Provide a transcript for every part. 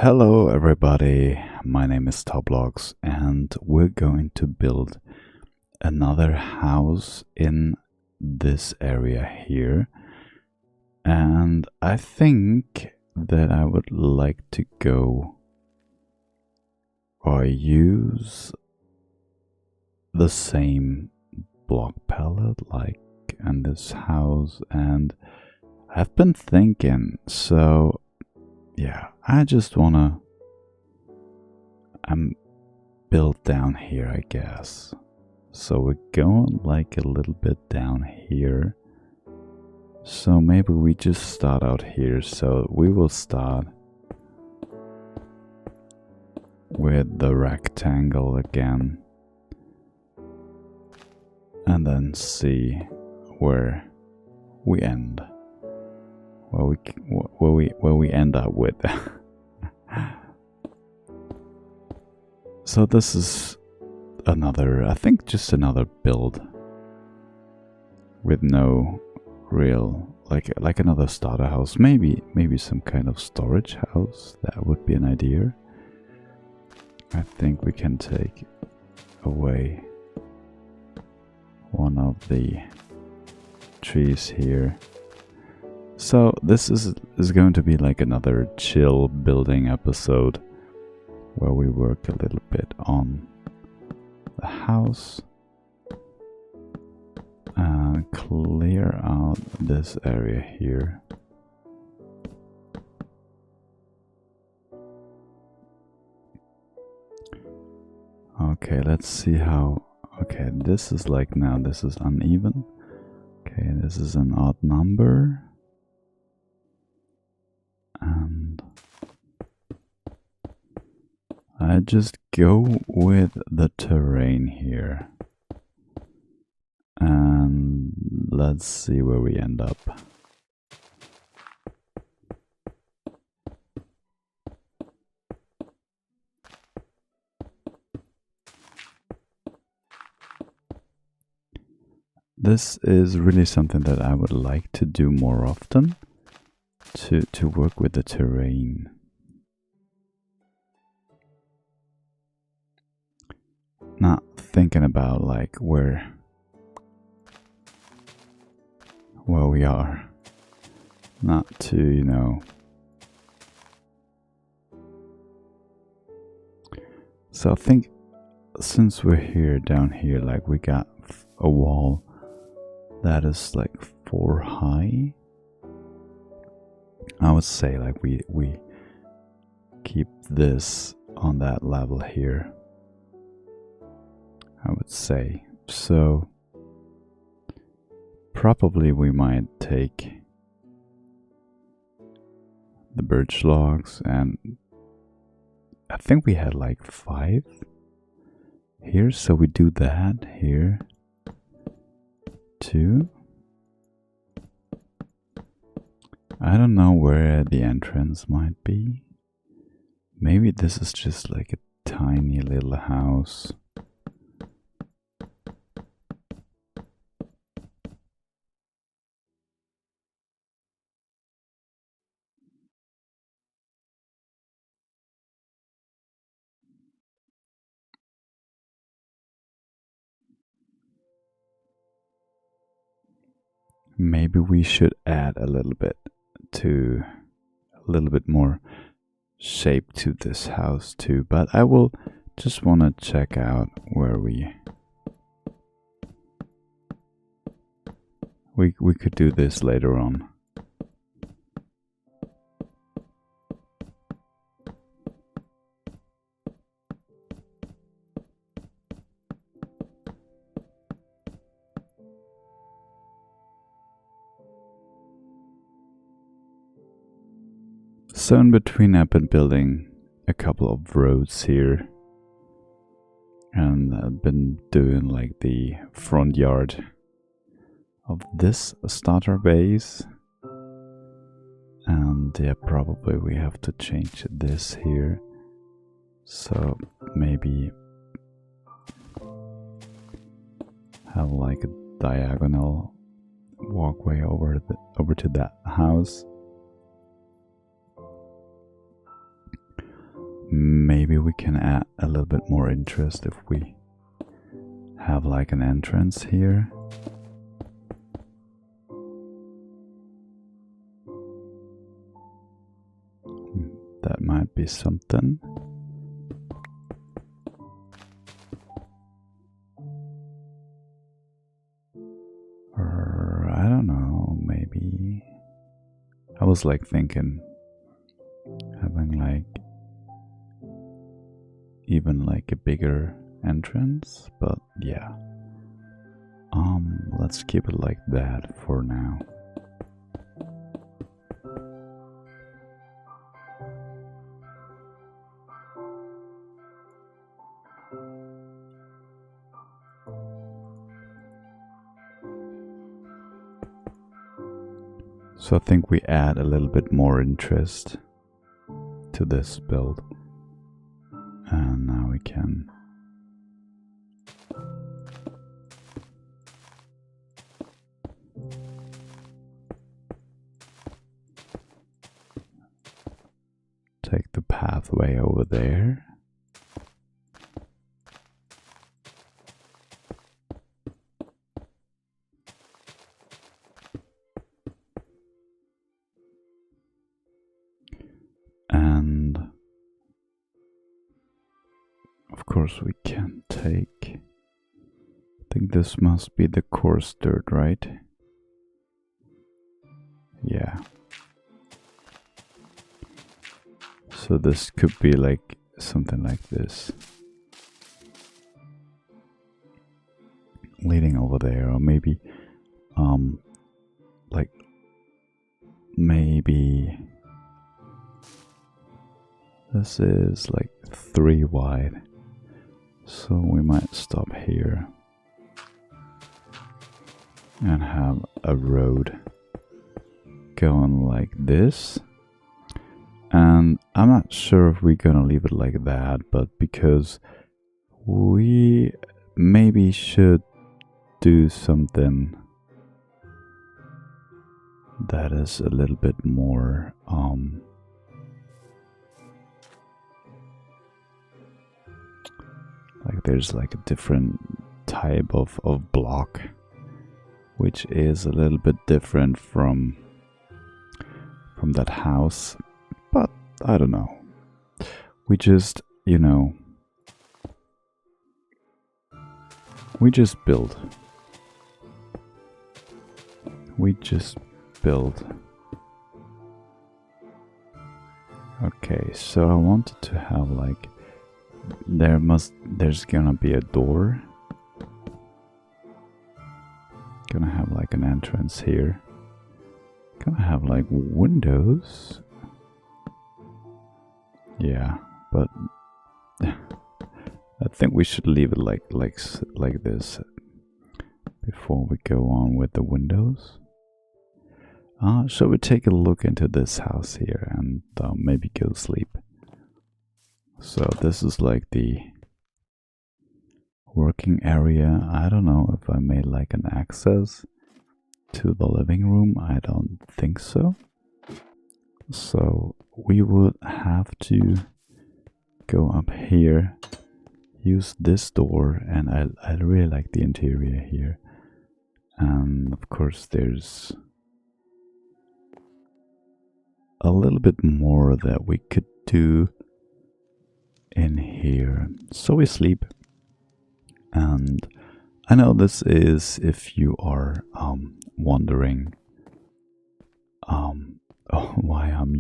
Hello everybody, my name is Toblocks and we're going to build another house in this area here. And I think that I would like to go or use the same block palette like in this house, and I've been thinking, so yeah, I just wanna build down here, I guess. So we're going like a little bit down here. So maybe we just start out here. So we will start with the rectangle again, and then see where we end. Where we end up with. So this is another, I think just another build with no real, like another starter house. Maybe some kind of storage house. That would be an idea. I think we can take away one of the trees here. So this is going to be like another chill building episode where we work a little bit on the house and clear out this area here. Okay, let's see how. Okay, this is like, now this is uneven. Okay, this is an odd number. And I just go with the terrain here. And let's see where we end up. This is really something that I would like to do more often. To work with the terrain. Not thinking about like where we are. Not to, you know. So I think since we're here, down here, like we got a wall that is like 4 high. I would say like we keep this on that level here. I would say. So probably we might take the birch logs, and I think we had like 5 here, so we do that here. 2. I don't know where the entrance might be. Maybe this is just like a tiny little house. Maybe we should add a little bit more shape to this house too, but I will just want to check out where we could do this later on. So in between I've been building a couple of roads here, and I've been doing like the front yard of this starter base, and yeah, probably we have to change this here. So maybe have like a diagonal walkway over to that house. maybe we can add a little bit more interest if we have like an entrance here. That might be something. Or I don't know, maybe I was like thinking having like even like a bigger entrance, but yeah. Let's keep it like that for now. So I think we add a little bit more interest to this build. And now we can take the pathway over there. And of course we can take, I think this must be the coarse dirt, right? Yeah. So this could be like something like this. Leading over there, or maybe like maybe this is like 3 wide. So we might stop here and have a road going like this. And I'm not sure if we're gonna leave it like that, but because we maybe should do something that is a little bit more like there's like a different type of block which is a little bit different from that house. But I don't know. We just, you know, we just build. We just build. Okay, so I wanted to have like there's gonna be a door. Gonna have like an entrance here. Gonna have like windows. Yeah, but I think we should leave it like this before we go on with the windows. Shall we take a look into this house here and maybe go sleep? So this is like the working area. I don't know if I made like an access to the living room. I don't think so. So we would have to go up here, use this door, and I really like the interior here. And of course there's a little bit more that we could do in here. So we sleep. And I know this is, if you are wondering why I'm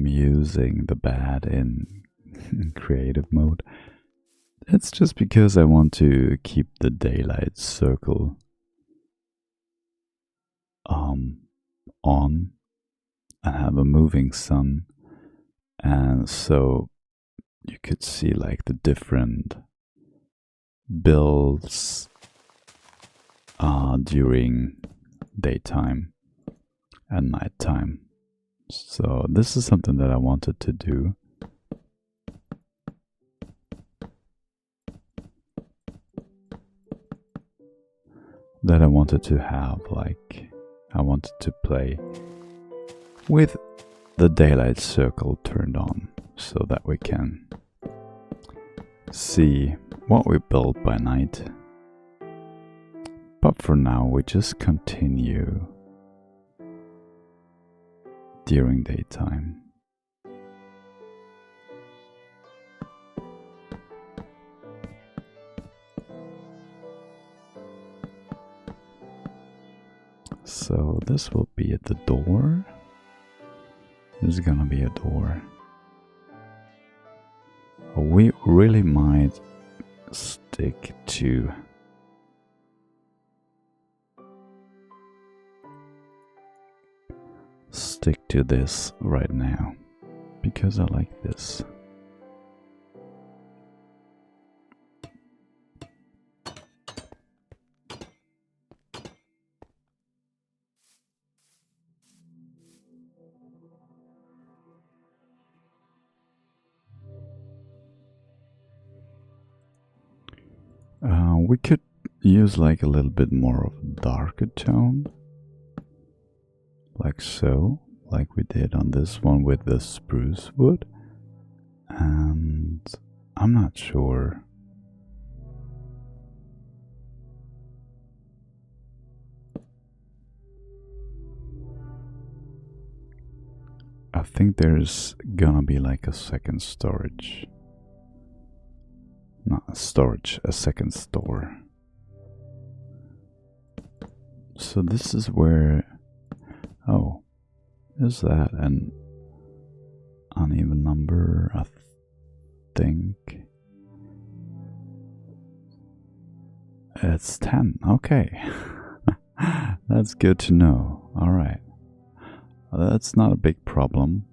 using the bed in creative mode. It's just because I want to keep the daylight circle on and have a moving sun, and so you could see like the different builds during daytime and nighttime. So this is something that I wanted to do. That I wanted to have, like, I wanted to play with the daylight circle turned on so that we can see what we built by night. But for now, we just continue during daytime. So this will be at the door. There's gonna be a door. We really might stick to this right now because I like this. We could use like a little bit more of a darker tone, like so, like we did on this one with the spruce wood. And I'm not sure. I think there's gonna be like a second storage. Not storage, a second store. So this is where, oh, is that an uneven number? I think it's 10. Okay. That's good to know. All right. That's not a big problem.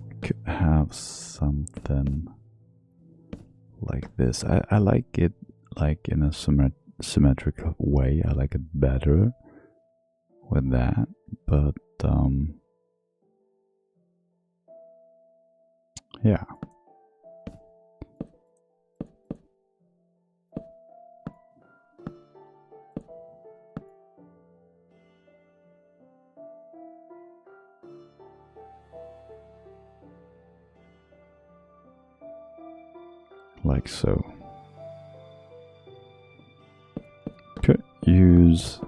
We could have something like this. I like it like in a symmetrical way. I like it better with that, but yeah. Like so. Could use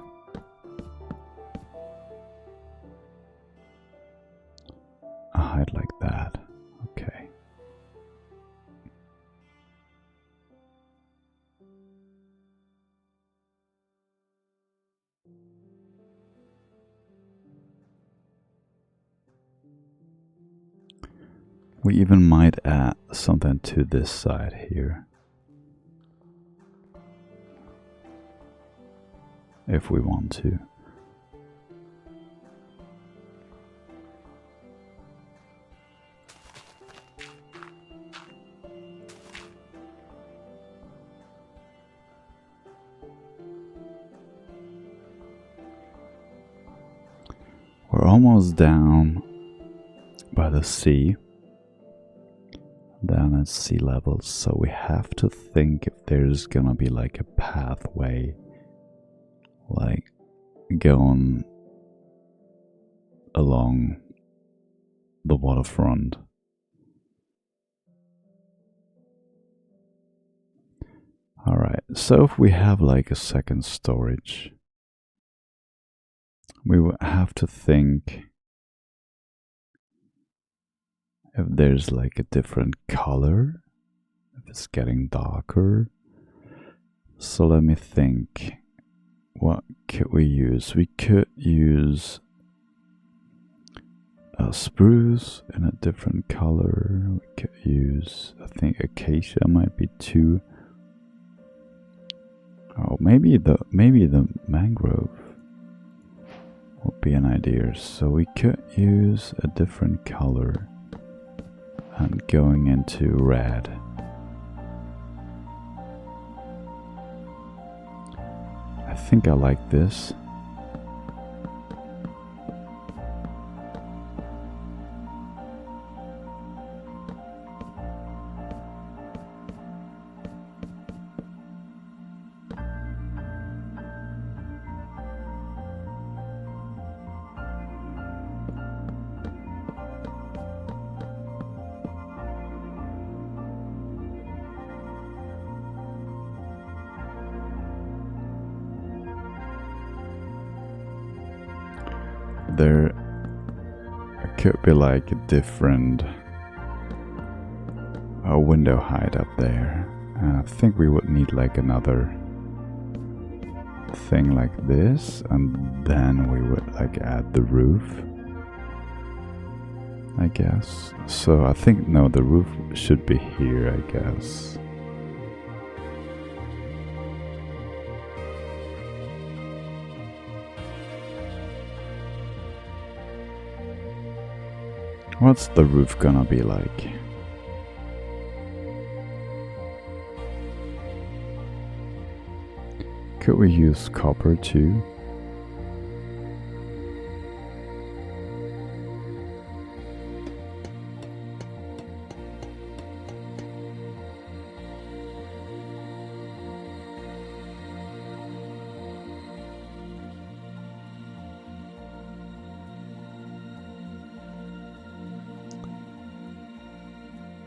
a height like that. Okay. We even might add something to this side here, if we want to. We're almost down by the sea. Down at sea level, so we have to think if there's gonna be like a pathway, like going along the waterfront. Alright, so if we have like a second storage, we would have to think if there's like a different color, if it's getting darker. So let me think, what could we use? We could use a spruce in a different color. We could use, I think acacia might be too. Oh, maybe the mangrove would be an idea. So we could use a different color. And going into red. I think I like this. there could be like a different window height up there. I think we would need like another thing like this, and then we would like add the roof, I guess. So I think, no, the roof should be here, I guess. What's the roof gonna be like? Could we use copper too?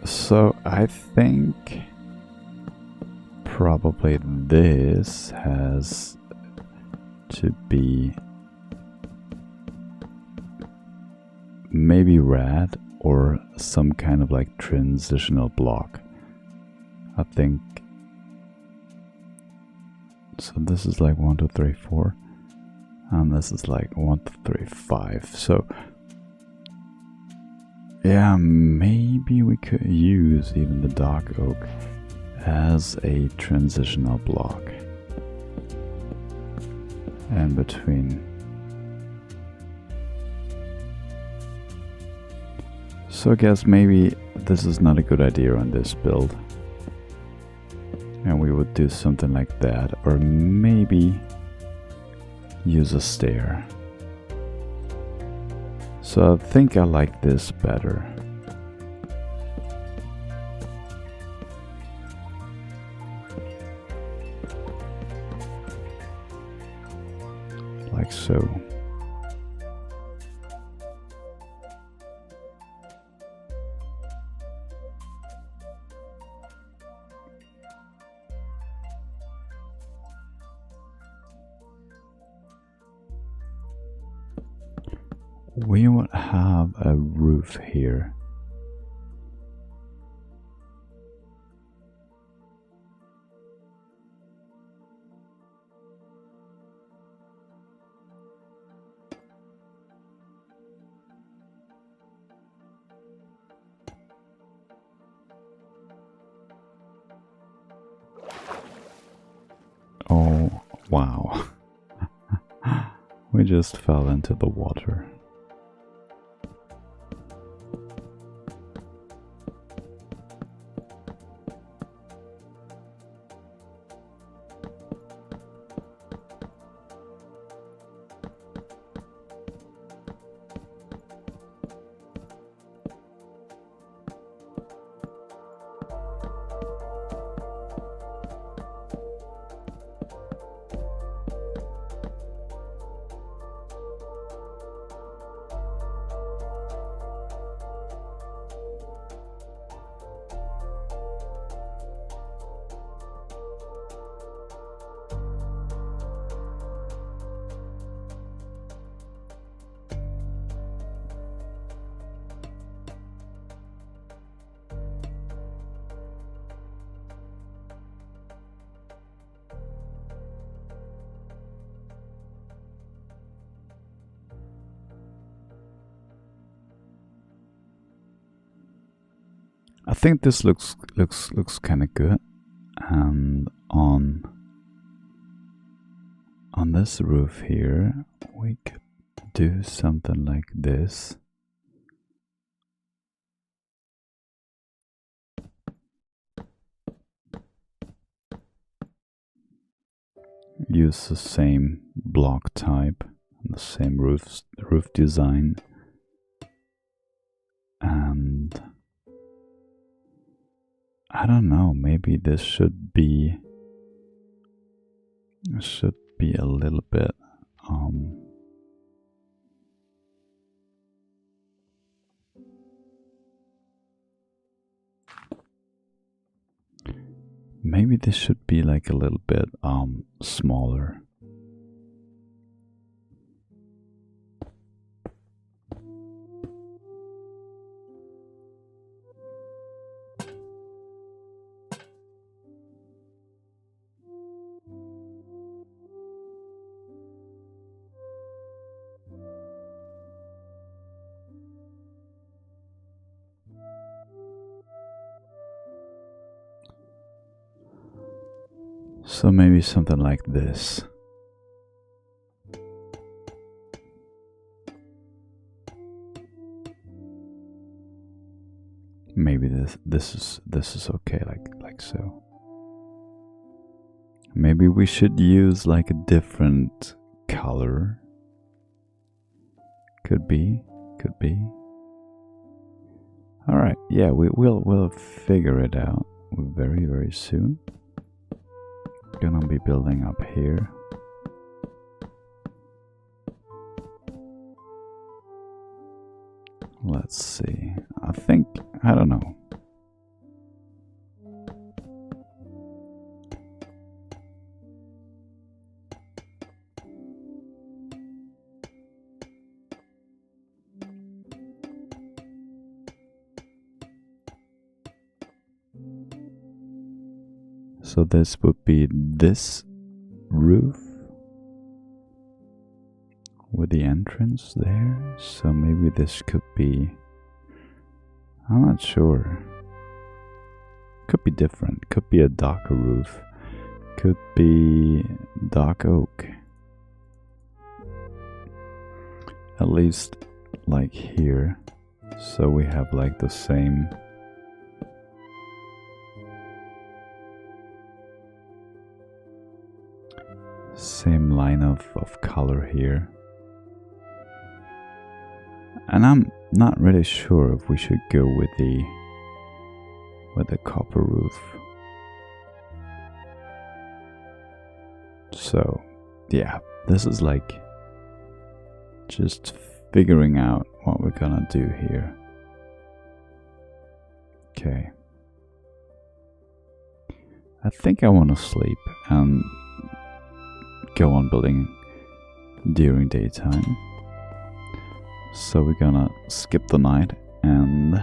So I think probably this has to be maybe red or some kind of like transitional block. I think so. This is like 1, 2, 3, 4, and this is like 1, 2, 3, 5. So yeah, maybe we could use even the dark oak as a transitional block in between. So I guess maybe this is not a good idea on this build, and we would do something like that, or maybe use a stair. So I think I like this better. Like so. We would have a roof here. Oh, wow. We just fell into the water. I think this looks kind of good, and on this roof here we could do something like this. Use the same block type and the same roof design, and I don't know, maybe this should be a little bit maybe this should be like a little bit smaller. So maybe something like this. Maybe this is okay, like so. Maybe we should use like a different color. Could be. All right, yeah, we'll figure it out very soon. Gonna be building up here. Let's see. I don't know. So this would be this roof with the entrance there. So maybe this could be, I'm not sure. Could be different. Could be a darker roof. Could be dark oak. At least like here. So we have like the same line of color here. And I'm not really sure if we should go with the copper roof. So yeah, this is like just figuring out what we're gonna do here. Okay. I think I want to sleep and go on building during daytime. So we're gonna skip the night and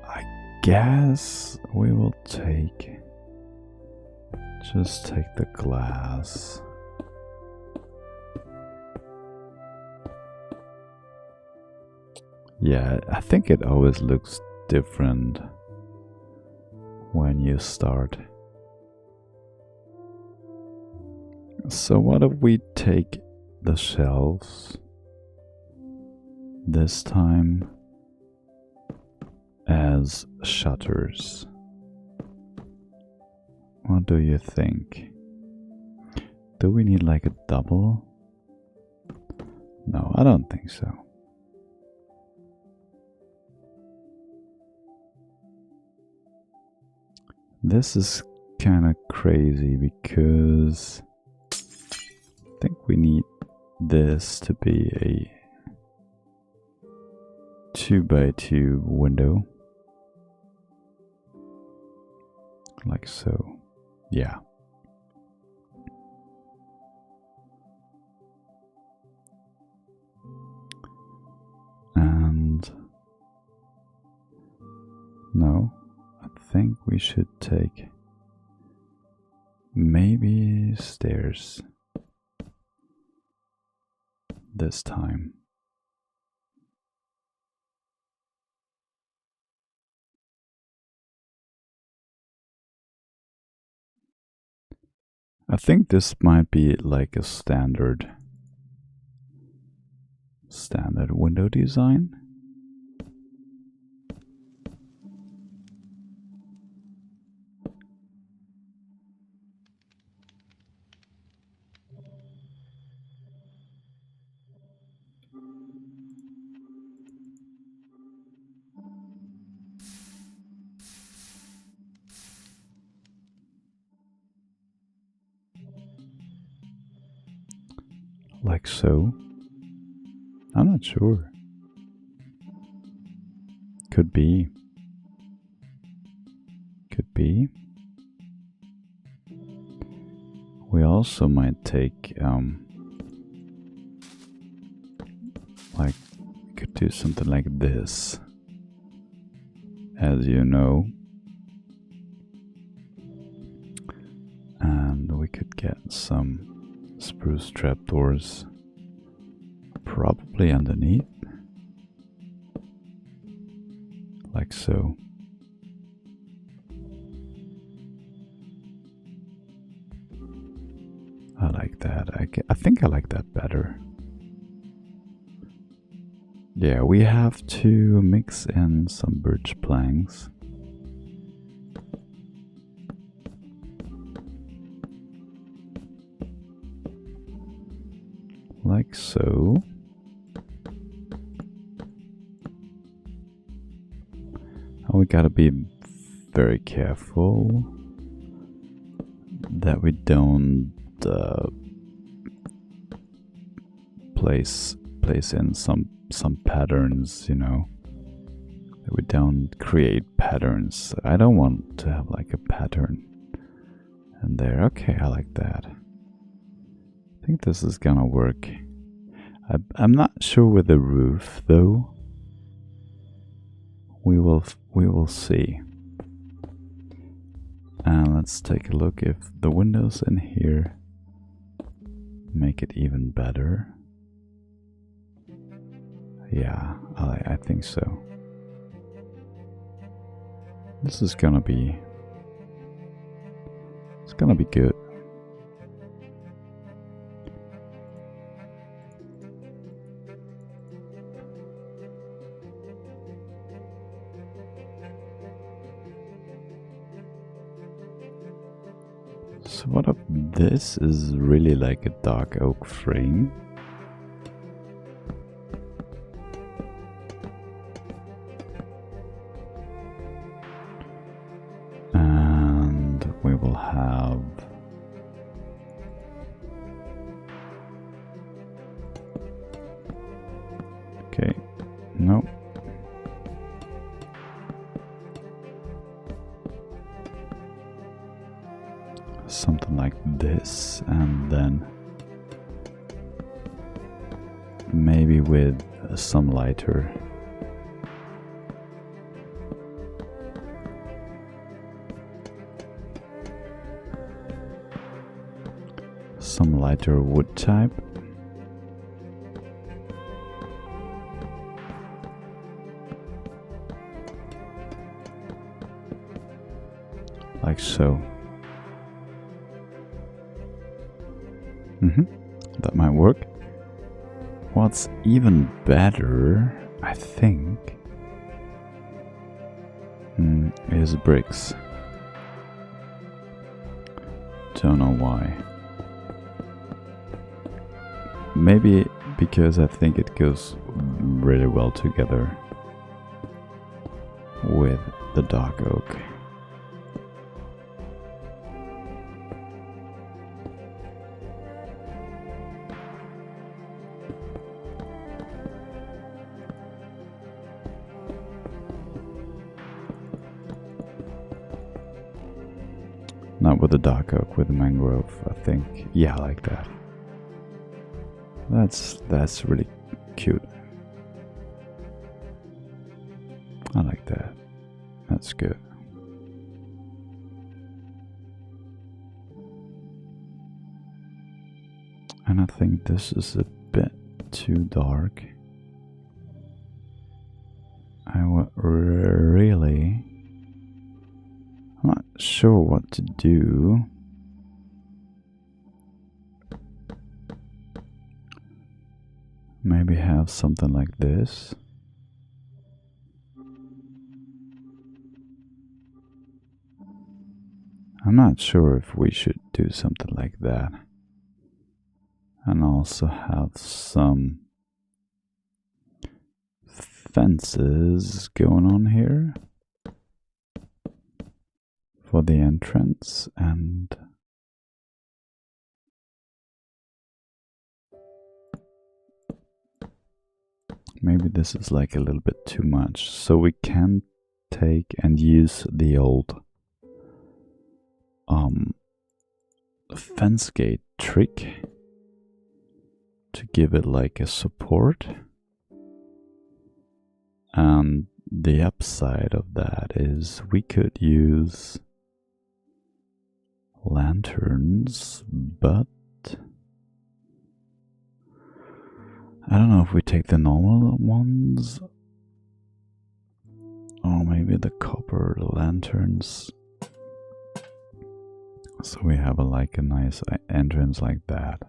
I guess we will just take the glass. Yeah, I think it always looks different when you start. So what if we take the shelves this time as shutters? What do you think? Do we need like a double? No, I don't think so. This is kind of crazy because I think we need this to be a 2x2 window. Like so. Yeah. And no, I think we should take maybe stairs this time. I think this might be like a standard window design. Like so. I'm not sure. Could be. Could be. We also might take like we could do something like this. As you know. And we some spruce trapdoors, probably underneath, like so. I like that. I think I like that better. Yeah, we have to mix in some birch planks. Like so. And we gotta be very careful that we don't place in some patterns, you know, that we don't create patterns. I don't want to have like a pattern in there. Okay, I like that. I think this is gonna work. I'm not sure with the roof though. We will see. And let's take a look if the windows in here make it even better. Yeah, I think so. This is gonna be... it's gonna be good. So what of this is really like a dark oak frame. And we will have okay, no. Something like this, and then maybe with some lighter wood type. Like so. That might work. What's even better, I think, is bricks. Don't know why. Maybe because I think it goes really well together with the dark oak. Not with the dark oak, with the mangrove, I think. Yeah, I like that. That's really cute. I like that. That's good. And I think this is a bit too dark. I would really... I'm not sure what to do. Maybe have something like this. I'm not sure if we should do something like that. And also have some fences going on here for the entrance, and maybe this is like a little bit too much, so we can take and use the old fence gate trick to give it like a support. And the upside of that is we could use lanterns, but I don't know if we take the normal ones or maybe the copper lanterns. So we have like a nice entrance like that.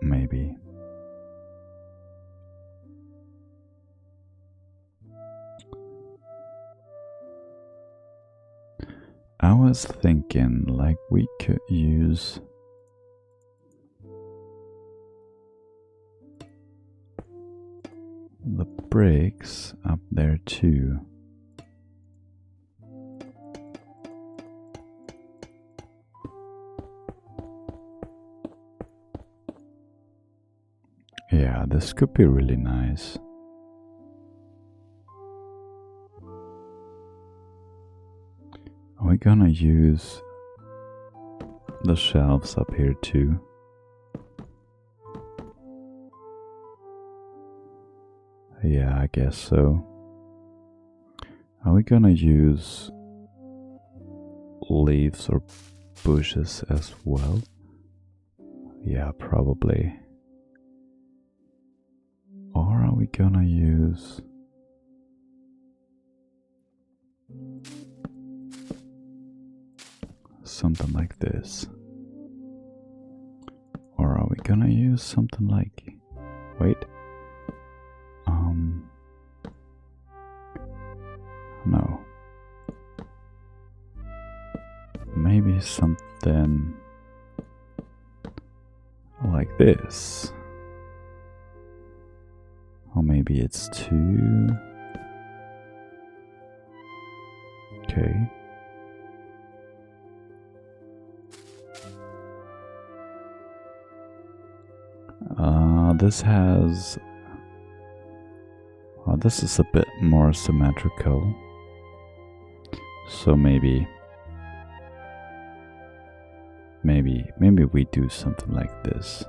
Maybe. I was thinking like we could use the bricks up there too. Yeah, this could be really nice. Are we gonna use the shelves up here too? Yeah, I guess so. Are we gonna use leaves or bushes as well? Yeah, probably. Or are we gonna use something like this? Or are we gonna use something like... Wait. No. Maybe something like this. Or maybe it's too... Okay. This has... this is a bit more symmetrical. So maybe we do something like this.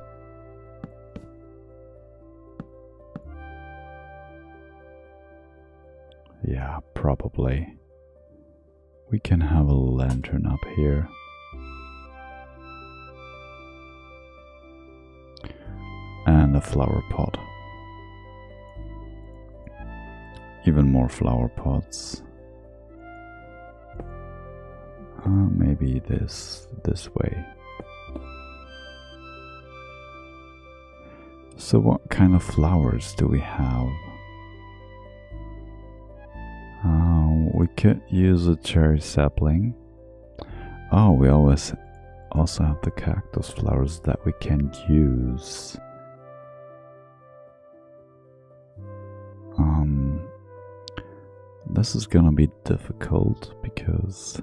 Yeah, probably. We can have a lantern up here. And a flower pot. Even more flower pots. Maybe this way. So what kind of flowers do we have? We could use a cherry sapling. Oh, we always also have the cactus flowers that we can use. This is gonna be difficult because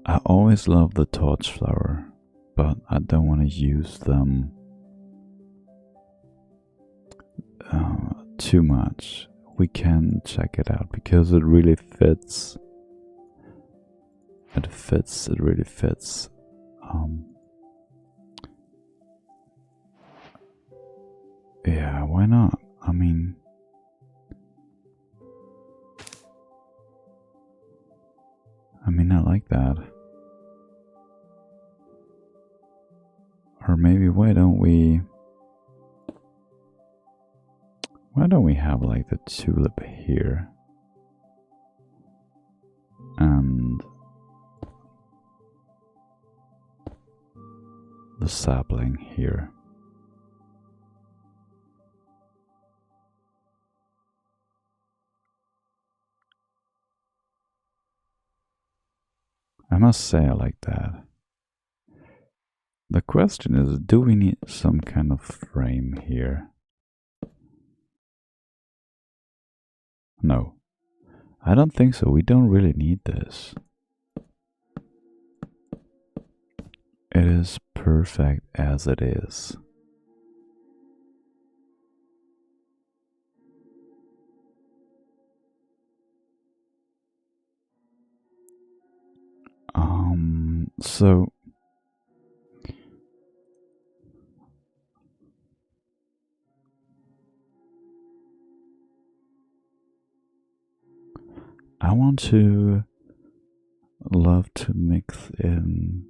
I always love the torch flower, but I don't want to use them too much. We can check it out because it really fits. It really fits. Yeah, why not? I mean, I like that. Or maybe why don't we have like the tulip here and the sapling here? I must say I like that. The question is, do we need some kind of frame here? No, I don't think so. We don't really need this. It is perfect as it is. So I want to love to mix in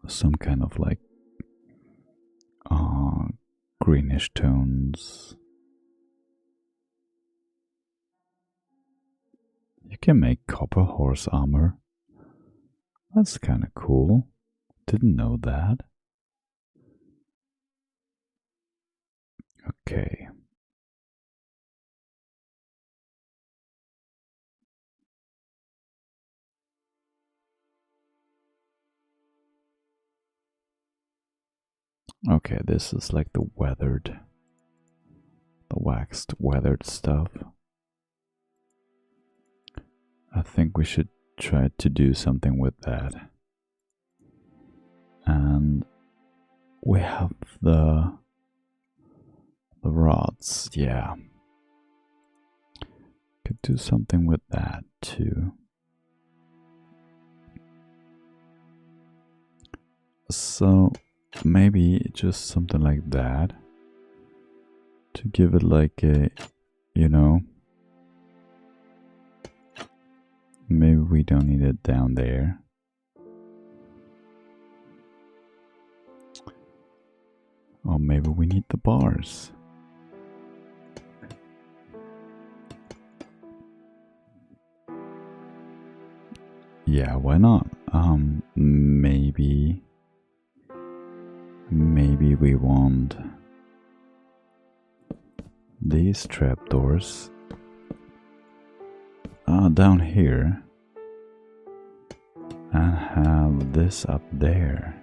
some kind of like greenish tones. You can make copper horse armor. That's kind of cool. Didn't know that. Okay. Okay, this is like the waxed weathered stuff. I think we should try to do something with that. And we have the rods, yeah. Could do something with that too. So maybe just something like that to give it like a, you know, maybe we don't need it down there. Or maybe we need the bars. Yeah, why not? Maybe we want these trapdoors down here and have this up there.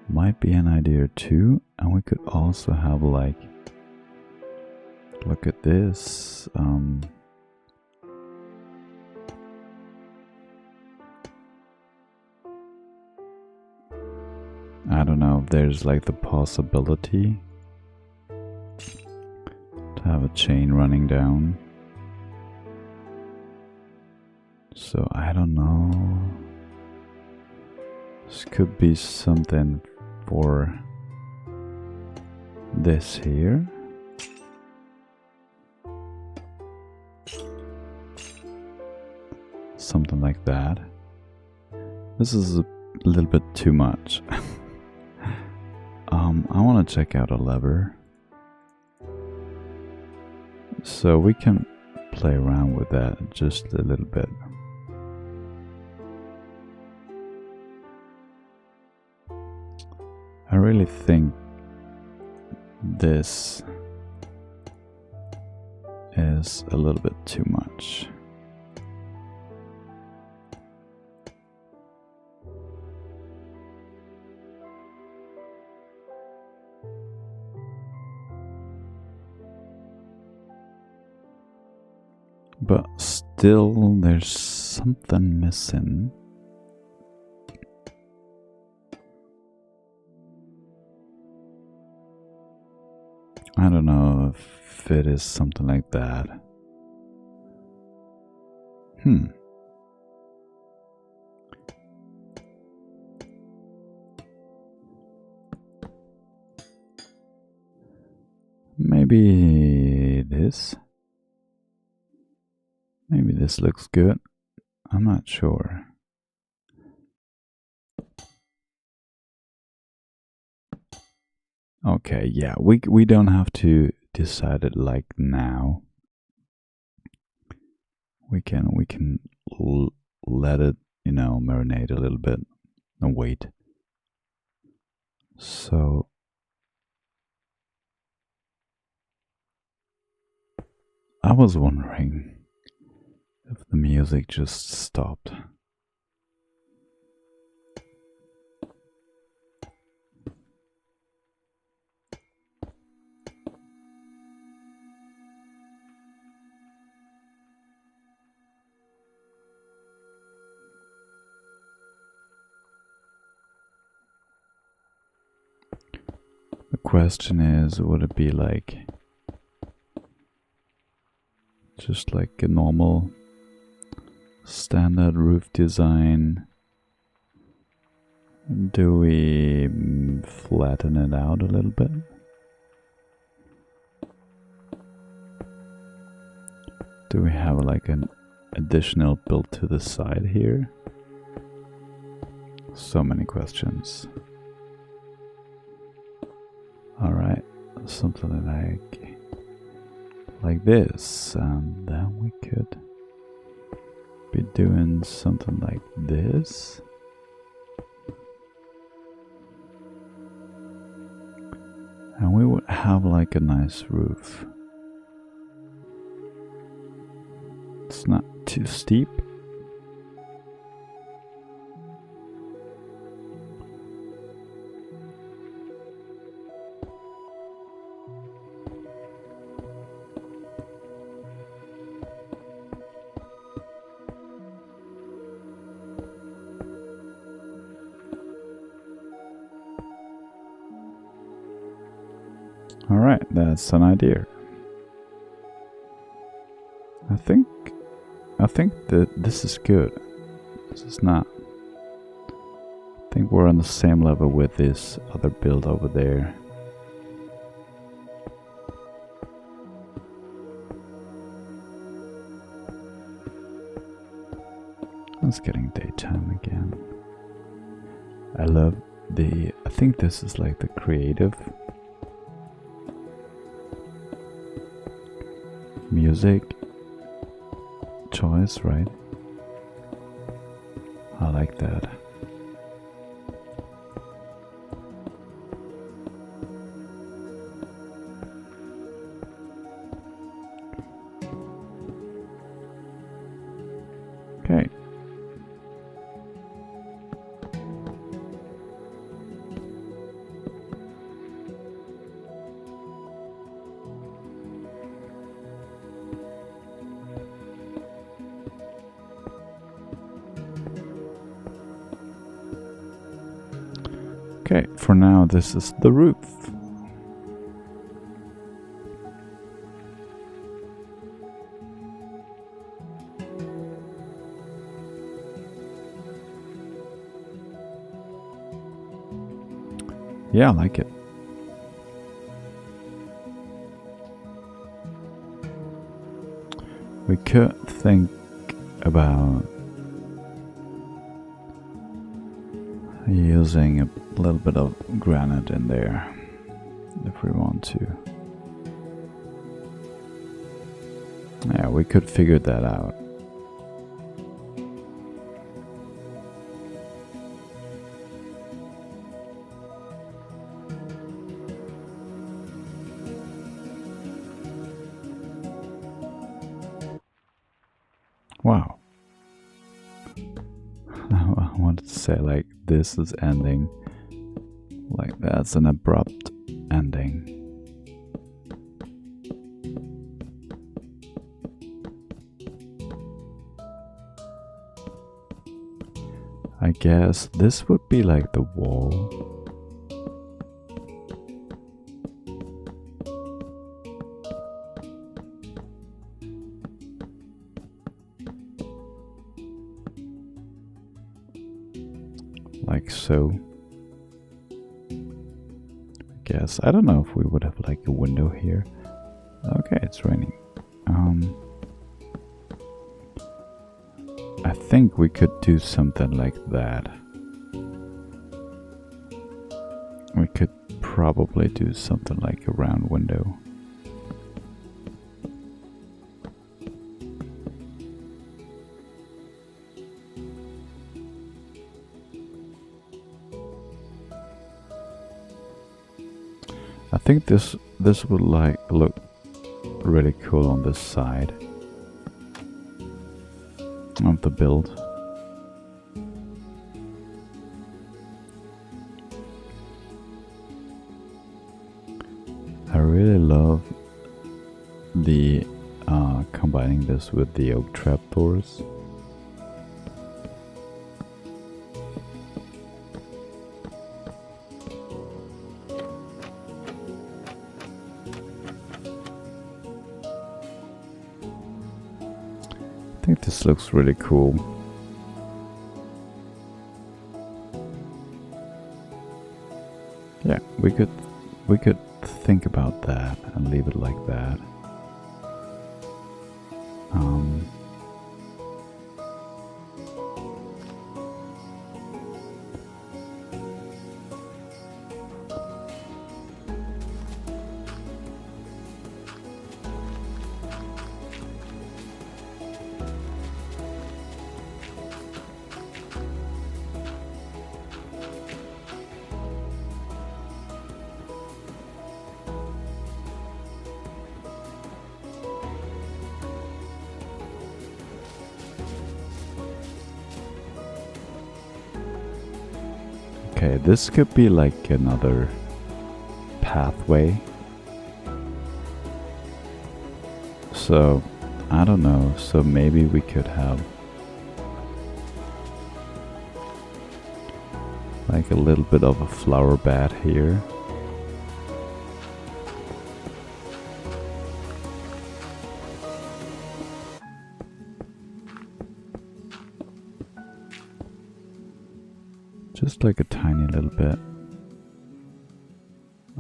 Might be an idea too, and we could also have like, look at this. I don't know if there's like the possibility to have a chain running down. So I don't know. This could be something for this here. Something like that. This is a little bit too much. I want to check out a lever. So we can play around with that just a little bit. I really think this is a little bit too much. But still, there's something missing. I don't know if it is something like that. Maybe this. Maybe this looks good. I'm not sure. Okay, yeah, we don't have to decide it like now. We can let it, you know, marinate a little bit and wait. So I was wondering if the music just stopped. The question is, would it be like just like a normal standard roof design? Do we flatten it out a little bit? Do we have like an additional build to the side here? So many questions. Alright, something like this, and then we could be doing something like this. And we would have like a nice roof. It's not too steep. All right, that's an idea. I think that this is good. This is not. I think we're on the same level with this other build over there. It's getting daytime again. I love I think this is like the creative music choice, right? I like that. Okay. Okay, for now this is the roof. Yeah, I like it. We could think about using a little bit of granite in there if we want to. Yeah, we could figure that out. Wow. I wanted to say like this is ending. Like that's an abrupt ending. I guess this would be like the wall. Like so. I guess. I don't know if we would have like a window here. Okay, it's raining. I think we could do something like that. We could probably do something like a round window. I think this would like look really cool on this side of the build. I really love the combining this with the oak trapdoors. I think this looks really cool. Yeah, we could think about that and leave it like that. Okay, this could be like another pathway. So, I don't know. So maybe we could have like a little bit of a flower bed here. Just like a tiny little bit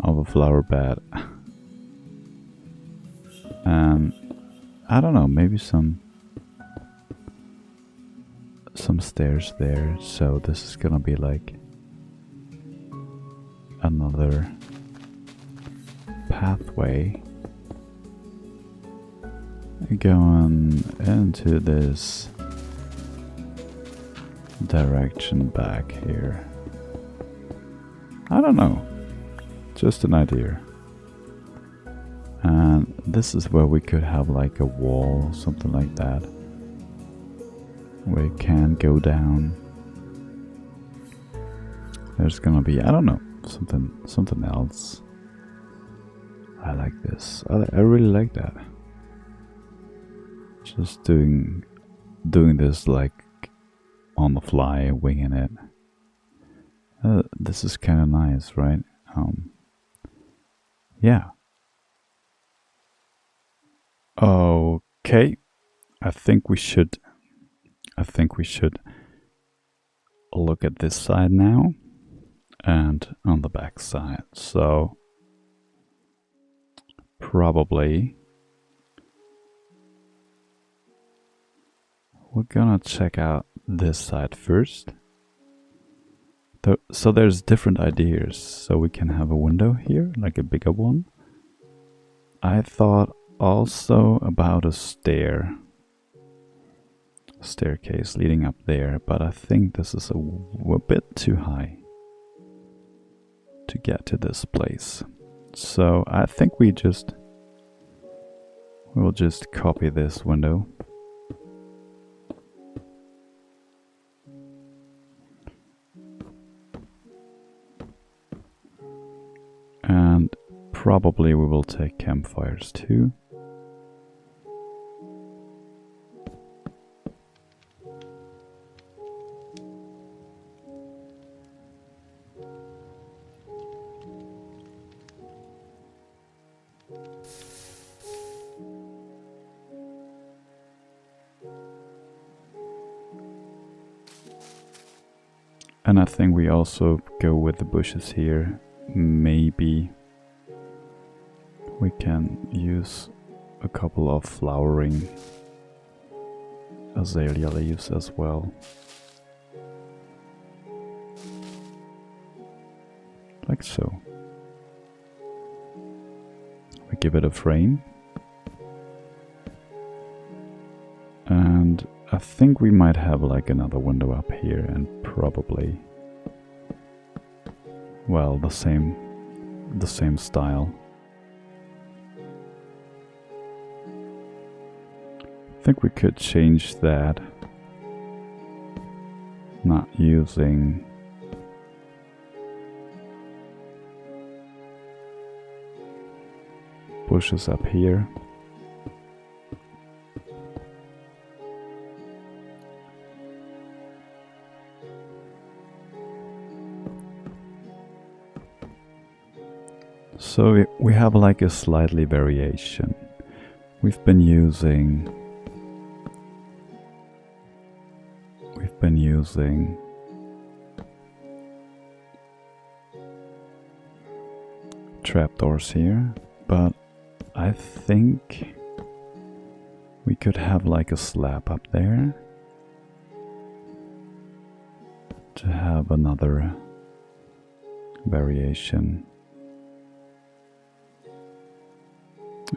of a flower bed. And I don't know, maybe some stairs there. So this is gonna be like another pathway going into this direction back here. I don't know, just an idea. And this is where we could have like a wall, something like that, where it can go down. There's gonna be, I don't know, something else. I like this. I really like that. Just doing this like on the fly, winging it. This is kind of nice, right? Yeah. Okay. I think we should look at this side now and on the back side. So probably we're gonna check out this side first. So there's different ideas. So we can have a window here, like a bigger one. I thought also about a staircase leading up there, but I think this is a bit too high to get to this place. So I think we'll just copy this window. And probably we will take campfires too. And I think we also go with the bushes here. Maybe we can use a couple of flowering azalea leaves as well. Like so. We give it a frame. And I think we might have like another window up here and probably, well, the same style. I think we could change that, not using bushes up here. So we have like a slightly variation. We've been using trapdoors here, but I think we could have like a slab up there to have another variation.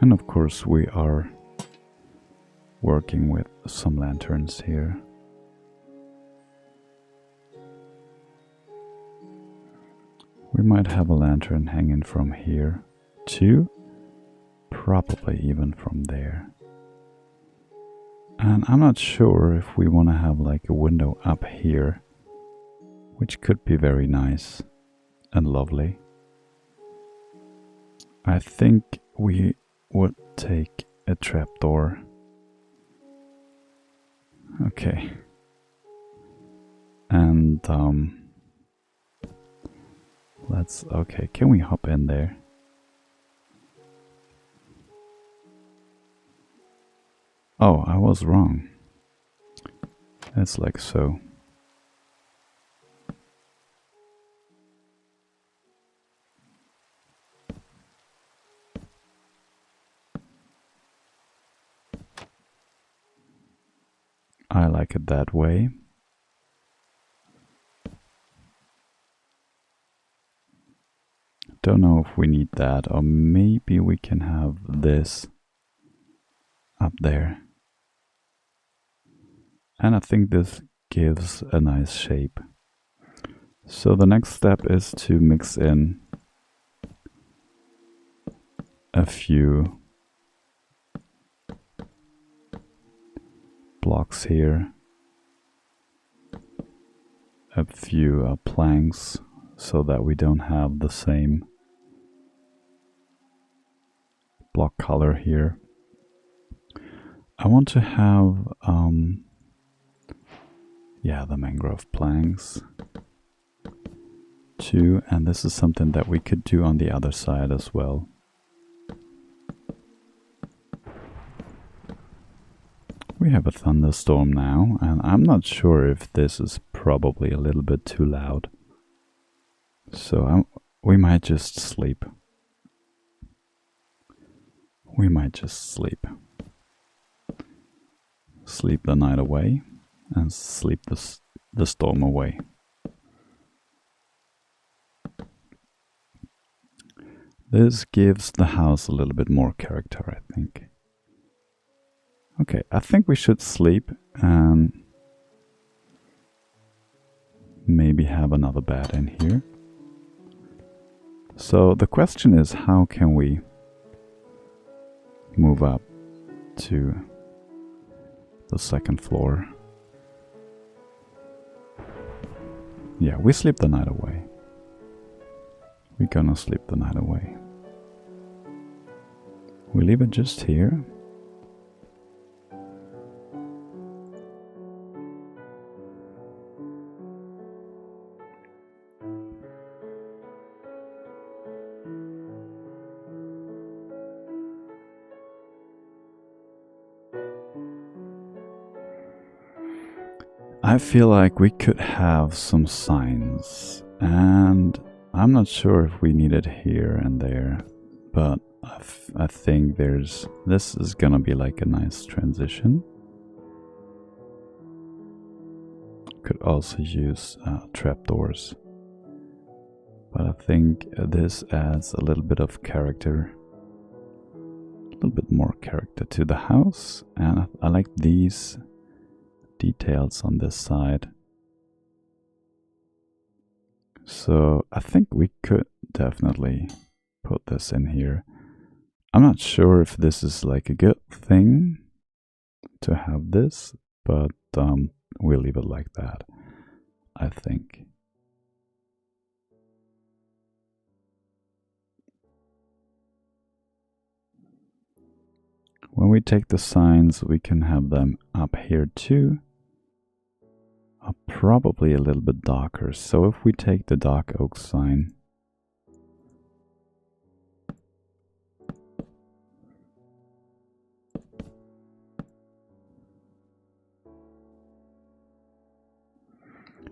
And of course we are working with some lanterns here. We might have a lantern hanging from here too, probably even from there. And I'm not sure if we want to have like a window up here which could be very nice and lovely. I think we would take a trapdoor. Okay. And okay, can we hop in there? Oh, I was wrong. It's like so. I like it that way. Don't know if we need that, or maybe we can have this up there. And I think this gives a nice shape. So the next step is to mix in a few blocks here, a few planks, so that we don't have the same block color here. I want to have yeah, the mangrove planks too, and this is something that we could do on the other side as well. We have a thunderstorm now, and I'm not sure if this is probably a little bit too loud. So we might just sleep. We might just sleep. Sleep the night away and sleep the storm away. This gives the house a little bit more character, I think. Okay, I think we should sleep and maybe have another bed in here. So the question is, how can we move up to the second floor? Yeah, we sleep the night away. We're gonna sleep the night away. We leave it just here. I feel like we could have some signs, and I'm not sure if we need it here and there, but I think this is gonna be like a nice transition. Could also use trapdoors, but I think this adds a little bit of character, a little bit more character to the house, and I like these details on this side. So I think we could definitely put this in here. I'm not sure if this is like a good thing to have this, but we'll leave it like that, I think. When we take the signs, we can have them up here too. Probably a little bit darker. So if we take the dark oak sign,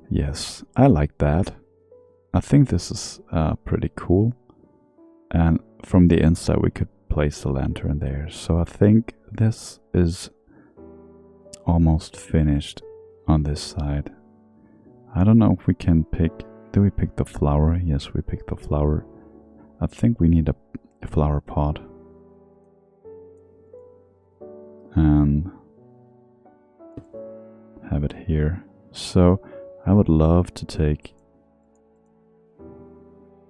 yes, I like that. I think this is pretty cool. And from the inside we could place the lantern there. So I think this is almost finished on this side. I don't know if we can pick... Do we pick the flower? Yes, we pick the flower. I think we need a flower pot. And have it here. So I would love to take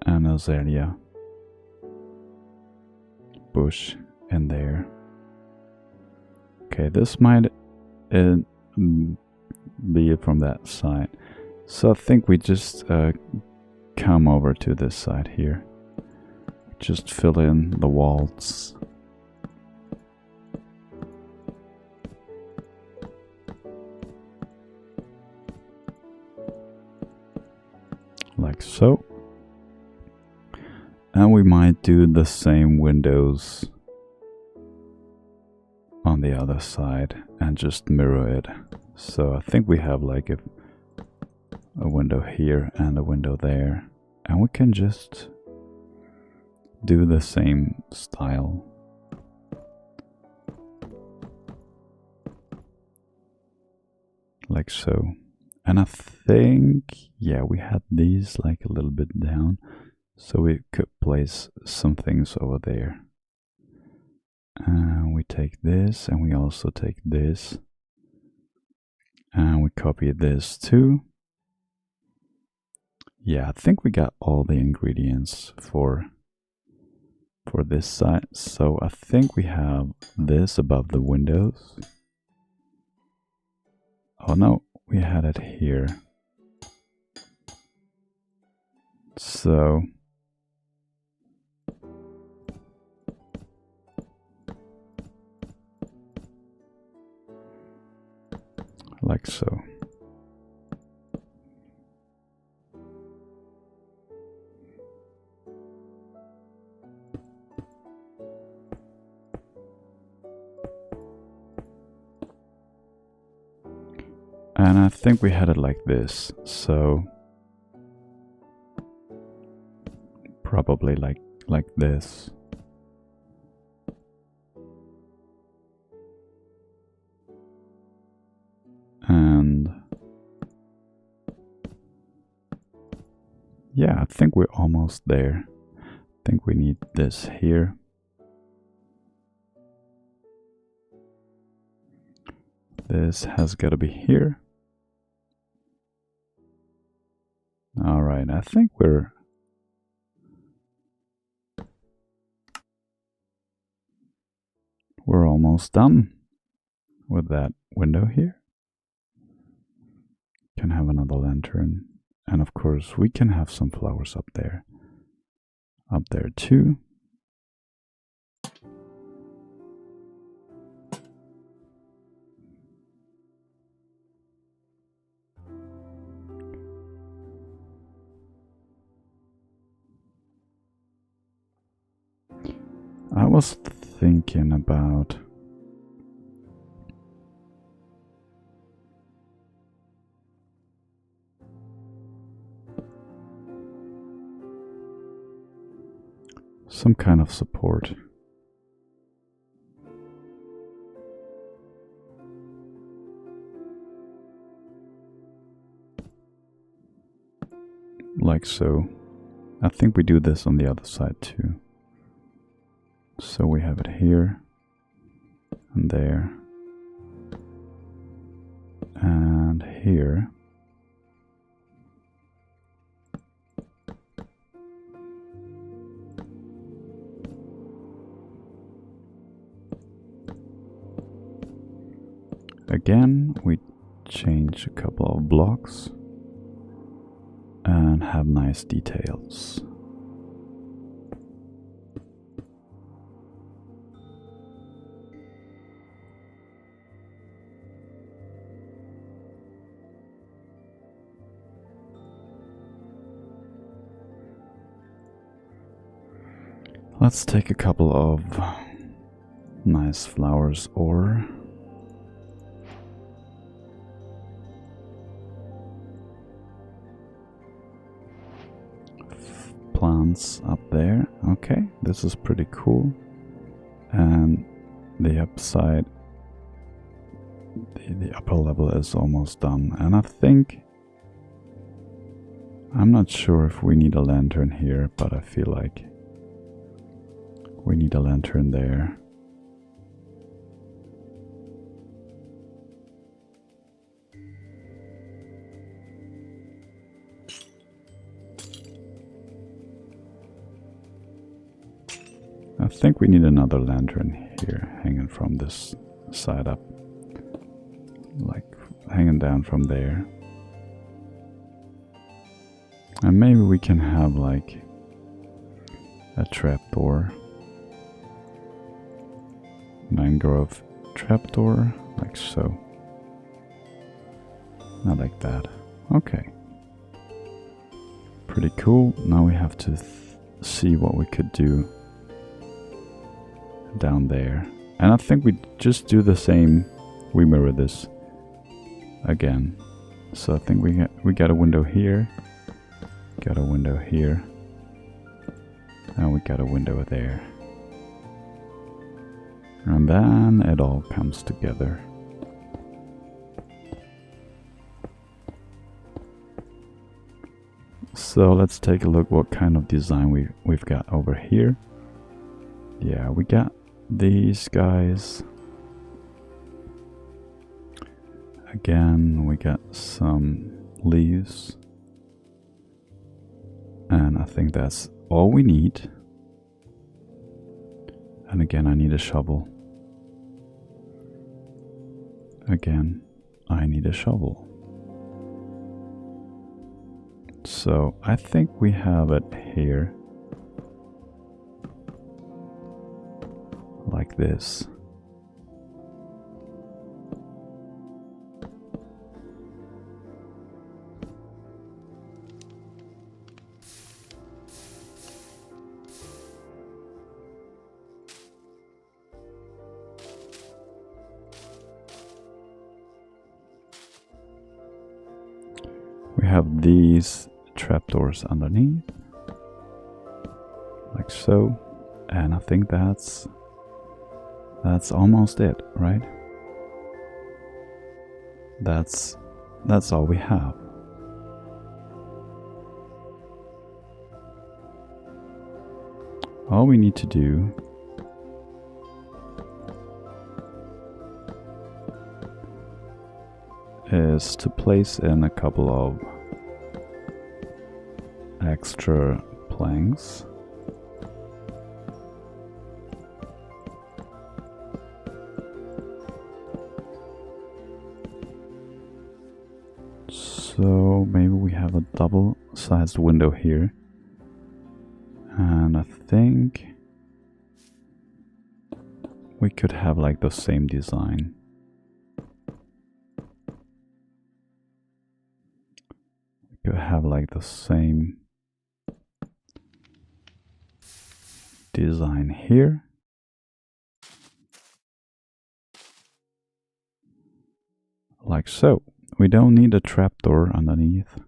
an azalea bush in there. Okay, this might be it from that side. So I think we just come over to this side here. Just fill in the walls. Like so. And we might do the same windows on the other side and just mirror it. So I think we have like a window here and a window there. And we can just do the same style. Like so. And I think, yeah, we had these like a little bit down. So we could place some things over there. And we take this and we also take this. And we copy this too. Yeah, I think we got all the ingredients for this side. So I think we have this above the windows. Oh no, we had it here. So like so. And I think we had it like this, so probably like this. And yeah, I think we're almost there. I think we need this here. This has got to be here. All right, I think we're almost done with that window here. Can have another lantern, and of course we can have some flowers up there too. I was thinking about some kind of support. Like so. I think we do this on the other side too. So we have it here and there and here. Again, we change a couple of blocks and have nice details. Let's take a couple of nice flowers or plants up there. Okay, this is pretty cool. And the upside, the upper level is almost done. And I think, I'm not sure if we need a lantern here, but I feel like we need a lantern there. I think we need another lantern here, hanging from this side up, like hanging down from there. And maybe we can have like a trapdoor. Mangrove trapdoor, like so. Not like that. Okay. Pretty cool. Now we have to see what we could do down there. And I think we just do the same. We mirror this again. So I think we got a window here. Got a window here. And we got a window there. And then it all comes together. So let's take a look what kind of design we've got over here. Yeah, we got these guys. Again, we got some leaves. And I think that's all we need. And again, I need a shovel. Again, I need a shovel. So I think we have it here. Like this. We have these trapdoors underneath, like so, and I think that's almost it, right? That's all we have. All we need to do is to place in a couple of extra planks. So maybe we have a double-sized window here. And I think we could have like the same design. We could have like the same design here. Like so. We don't need a trapdoor underneath.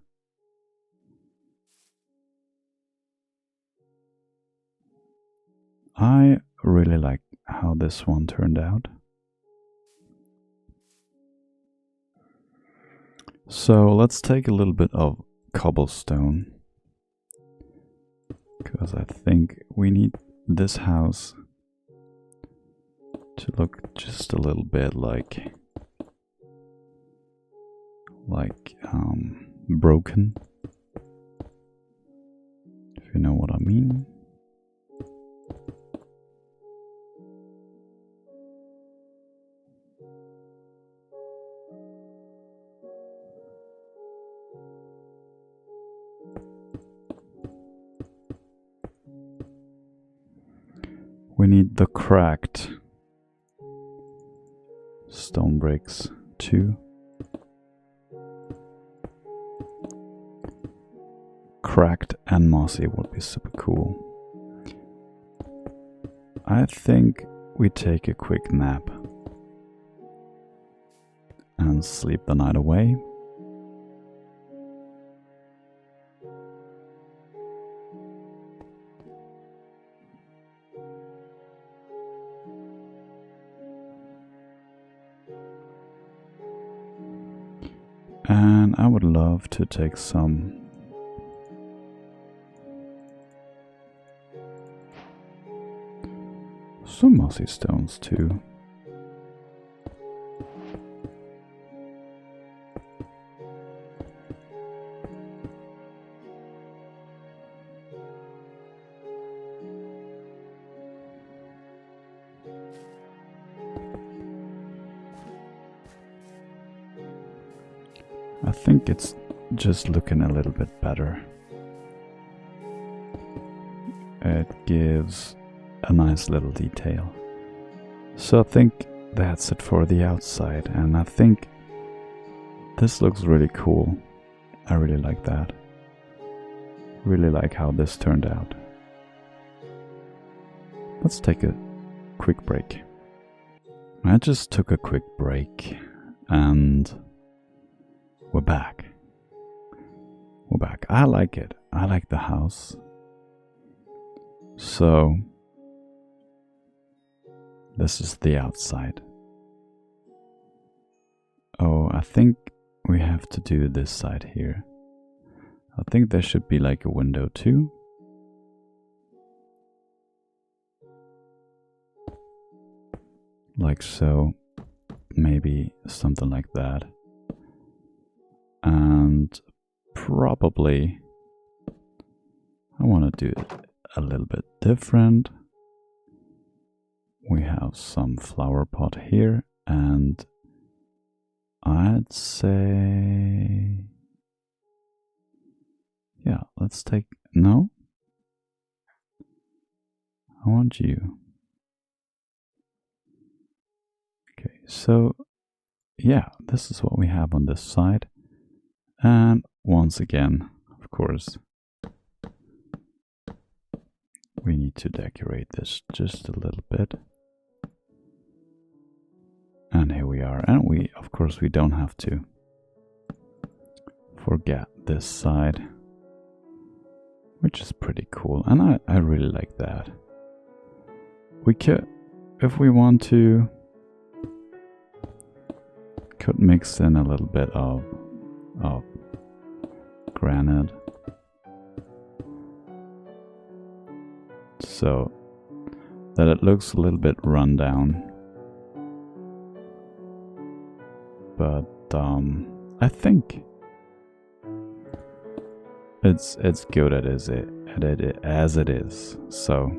I really like how this one turned out. So let's take a little bit of cobblestone, because I think we need this house to look just a little bit like broken, if you know what I mean. We need the cracked stone bricks too. Cracked and mossy would be super cool. I think we take a quick nap and sleep the night away. And I would love to take some mossy stones too. I think it's just looking a little bit better. it gives a nice little detail. So I think that's it for the outside, and I think this looks really cool. I really like that. Really like how this turned out. Let's take a quick break. I just took a quick break and we're back. We're back. I like it. I like the house. So this is the outside. Oh, I think we have to do this side here. I think there should be like a window too. Like so. Maybe something like that. And probably I want to do it a little bit different. We have some flower pot here, and I'd say, yeah, let's take, no, I want you. Okay, so yeah, this is what we have on this side. And once again, of course, we need to decorate this just a little bit. And here we are. And we, of course, we don't have to forget this side, which is pretty cool. And I really like that. We could, if we want to, could mix in a little bit of granite, so that it looks a little bit run down. But I think it's good as it is. So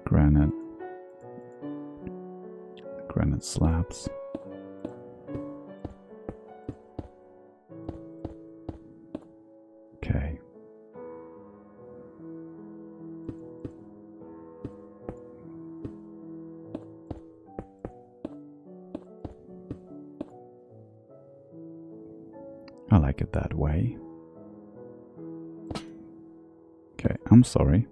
granite slabs. Okay. I like it that way. Okay, I'm sorry.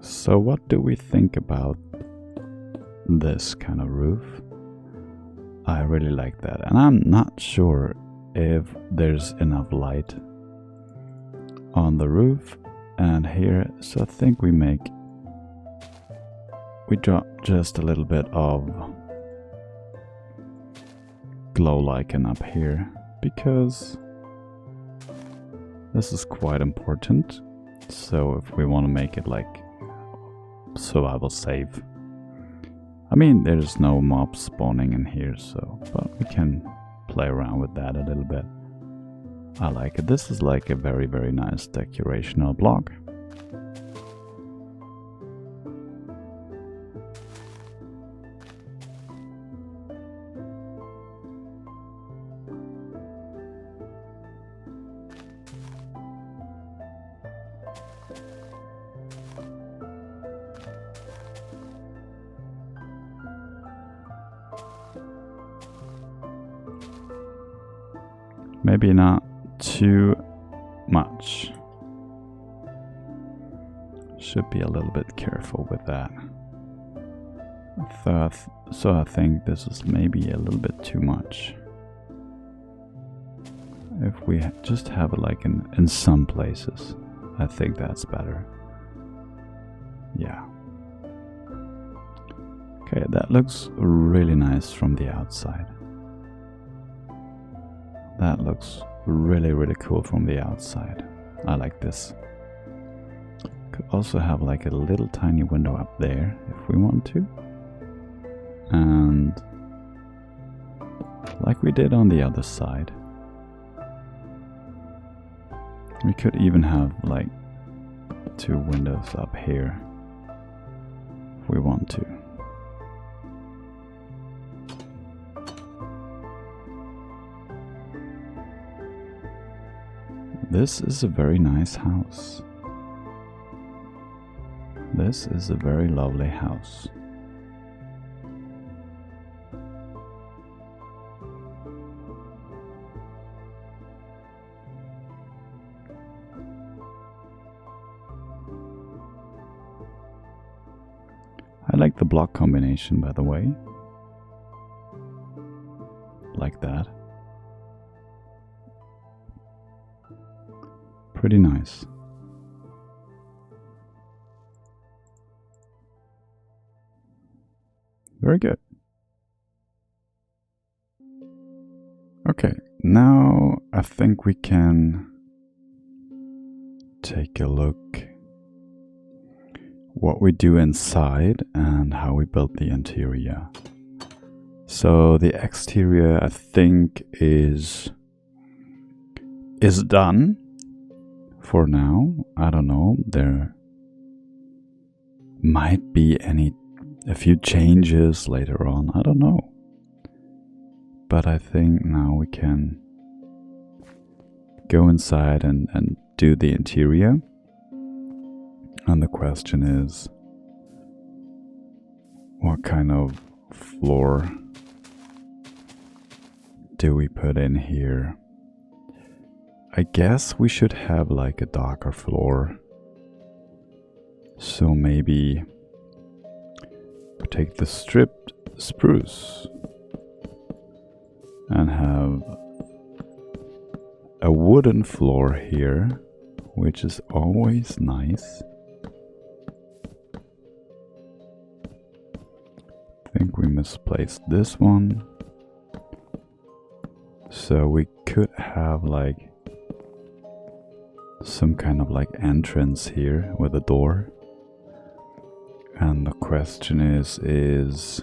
So what do we think about this kind of roof? I really like that, and I'm not sure if there's enough light on the roof and here, so I think we drop just a little bit of glow lichen up here, because this is quite important. So if we want to make it like survival safe, I mean, there's no mobs spawning in here, so, but we can play around with that a little bit. I like it. This is like a very, very nice decorational block. Maybe not too much. should be a little bit careful with that. So I think this is maybe a little bit too much. If we just have it like in some places, I think that's better. Yeah. Okay, that looks really nice from the outside. That looks really, really cool from the outside. I like this. Could also have like a little tiny window up there if we want to. And like we did on the other side. We could even have like 2 windows up here if we want to. This is a very nice house. This is a very lovely house. I like the block combination, by the way. Like that. Pretty nice. Very good. Okay, now I think we can take a look what we do inside and how we build the interior. So the exterior I think is done for now. I don't know, there might be a few changes later on, I don't know. But I think now we can go inside and do the interior. And the question is, what kind of floor do we put in here? I guess we should have like a darker floor. So maybe we take the stripped spruce and have a wooden floor here, which is always nice. I think we misplaced this one. So we could have like some kind of like entrance here with a door. And the question is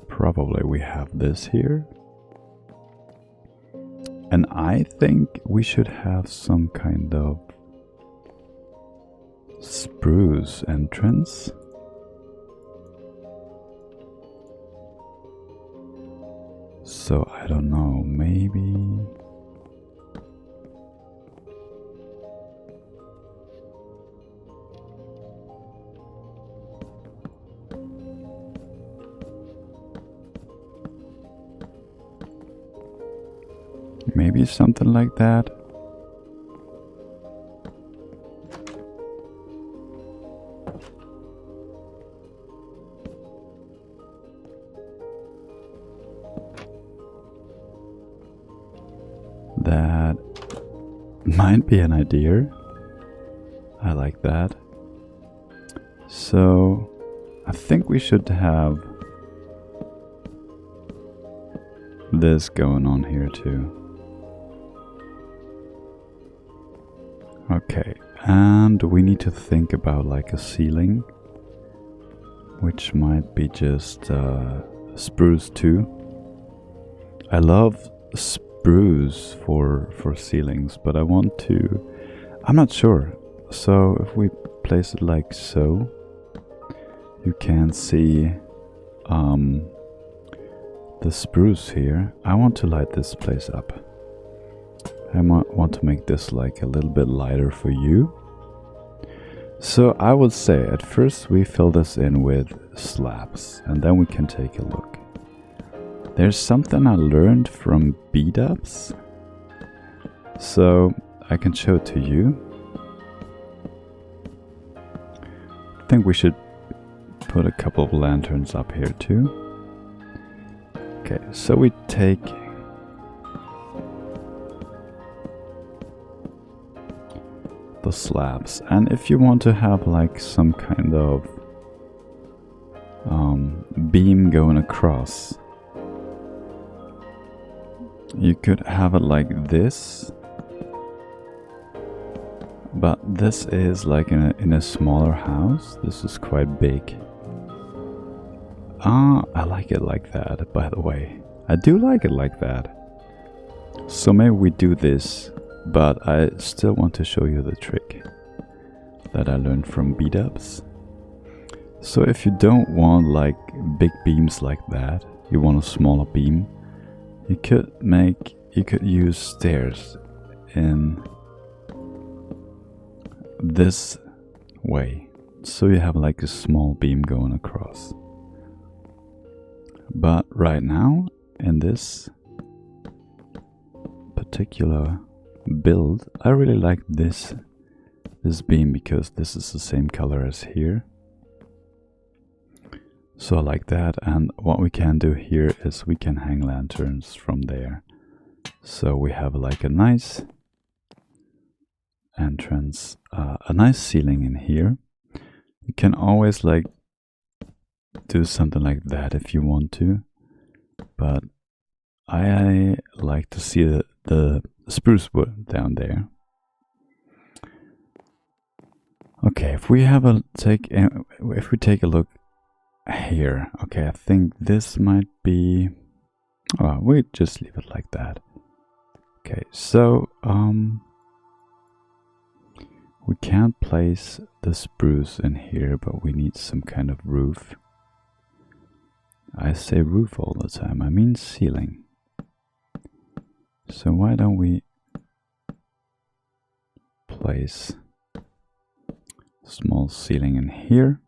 probably we have this here. And I think we should have some kind of spruce entrance. So I don't know, maybe something like that. That might be an idea. I like that. So I think we should have this going on here too. Okay, and we need to think about like a ceiling, which might be just spruce too. I love spruce for ceilings, but I'm not sure. So if we place it like so, you can see the spruce here. I want to light this place up. I might want to make this like a little bit lighter for you. So I would say at first we fill this in with slabs and then we can take a look. There's something I learned from beat-ups So I can show it to you. I think we should put a couple of lanterns up here too. Okay, so we take the slabs, and if you want to have like some kind of beam going across, you could have it like this, but this is like in a smaller house. This is quite big. I like it like that, by the way. I do like it like that. So maybe we do this, but I still want to show you the trick that I learned from B-dubs. So if you don't want like big beams like that, you want a smaller beam, you could use stairs in this way. So you have like a small beam going across. But right now, in this particular build, I really like this beam because this is the same color as here. So I like that, and what we can do here is we can hang lanterns from there. So we have like a nice entrance, a nice ceiling in here. You can always like do something like that if you want to, but I like to see the spruce wood down there. Okay, if we take a look here, okay, I think this might be, oh, we just leave it like that. Okay, so we can't place the spruce in here, but we need some kind of roof. I say roof all the time, I mean ceiling. So why don't we place a small ceiling in here?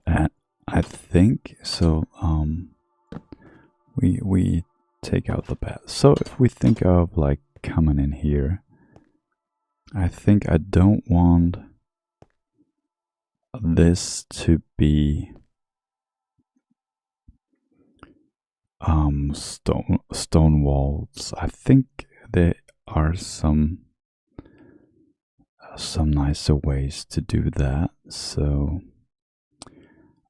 And I think so. We take out the bed. So if we think of like coming in here, I think I don't want this to be stone walls. I think there are some nicer ways to do that. So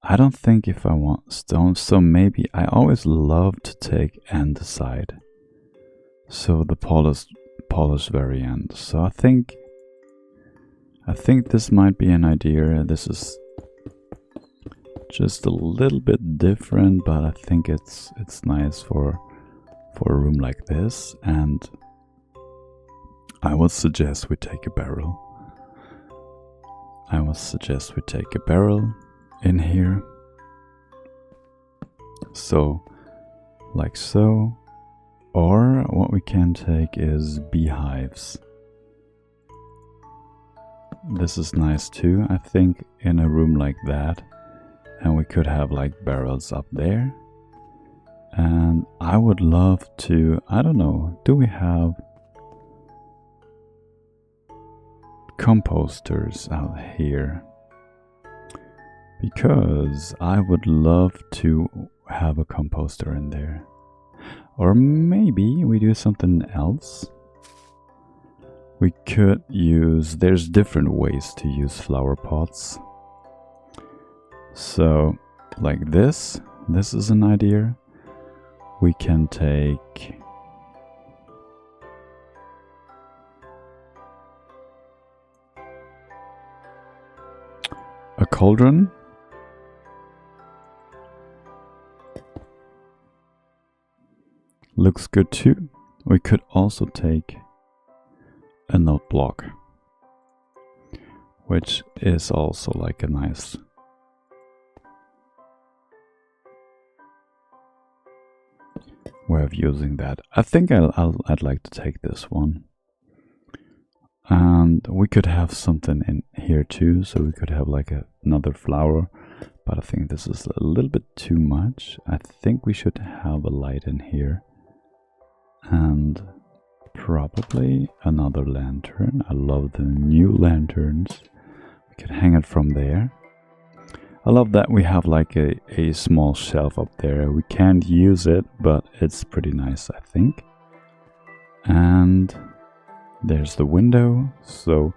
I don't think if I want stone, so maybe I always love to take andesite, so the polished variant. So I think this might be an idea. This is just a little bit different, but I think it's nice for a room like this. And I would suggest we take a barrel. In here, so like so, or what we can take is beehives. This is nice too, I think, in a room like that. And we could have like barrels up there. And I would love to, I don't know, do we have composters out here? Because I would love to have a composter in there. Or maybe we do something else. We could use, there's different ways to use flower pots. So, like this is an idea. We can take a cauldron. Looks good too. We could also take a note block, which is also like a nice way of using that. I think I'd like to take this one. And we could have something in here too, so we could have like another flower, but I think this is a little bit too much. I think we should have a light in here and Probably another lantern. I love the new lanterns. We can hang it from there. I love that we have like a small shelf up there. We can't use it, but it's pretty nice, I think. And there's the window, so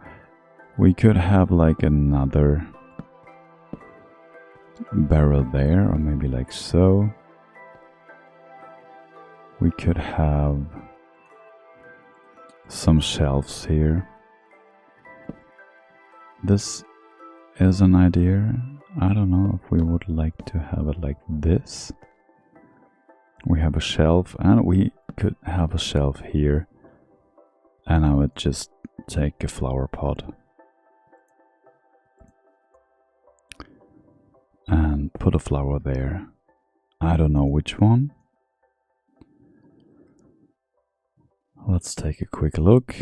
we could have like another barrel there, or maybe like so. We could have some shelves here. This is an idea. I don't know if we would like to have it like this. We have a shelf, and we could have a shelf here, and I would just take a flower pot and put a flower there. I don't know which one. Let's take a quick look.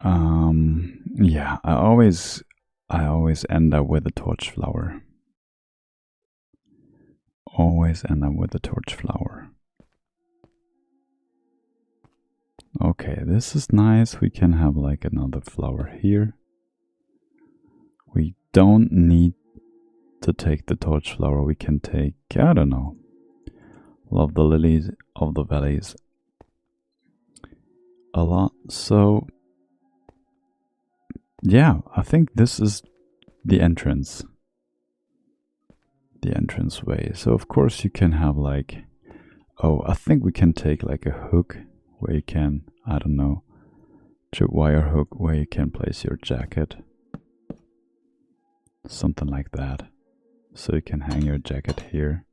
Yeah, I always end up with a torch flower. Always end up with a torch flower. Okay, this is nice. We can have like another flower here. We don't need to take the torch flower. We can take, I don't know. Love the lilies of the valleys a lot. So yeah, I think this is the entrance. The entrance way. So of course you can have like, oh, I think we can take like a hook where you can, I don't know, tripwire hook where you can place your jacket. Something like that. So you can hang your jacket here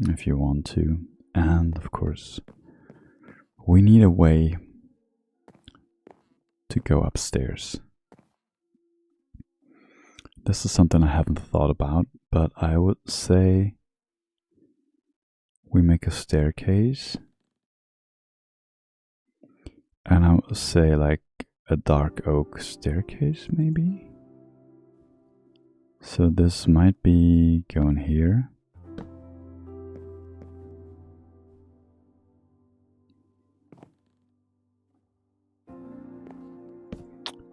if you want to. And of course, we need a way to go upstairs. This is something I haven't thought about, but I would say we make a staircase. And I would say like a dark oak staircase, maybe? So this might be going here.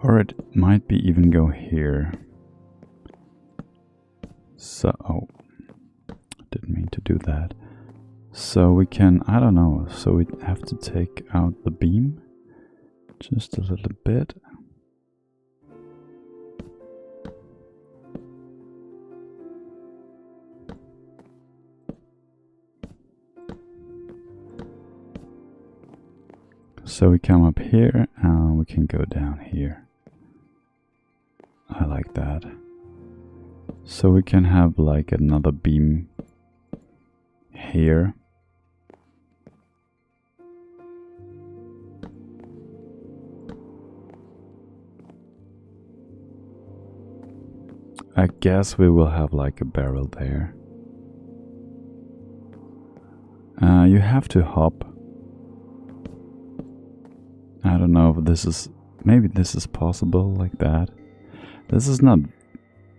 Or it might be even go here. So, oh, didn't mean to do that. So we can, I don't know, so we have to take out the beam just a little bit. So we come up here and we can go down here. I like that. So we can have like another beam here. I guess we will have like a barrel there. You have to hop. I don't know if this is, maybe this is possible like that. This is not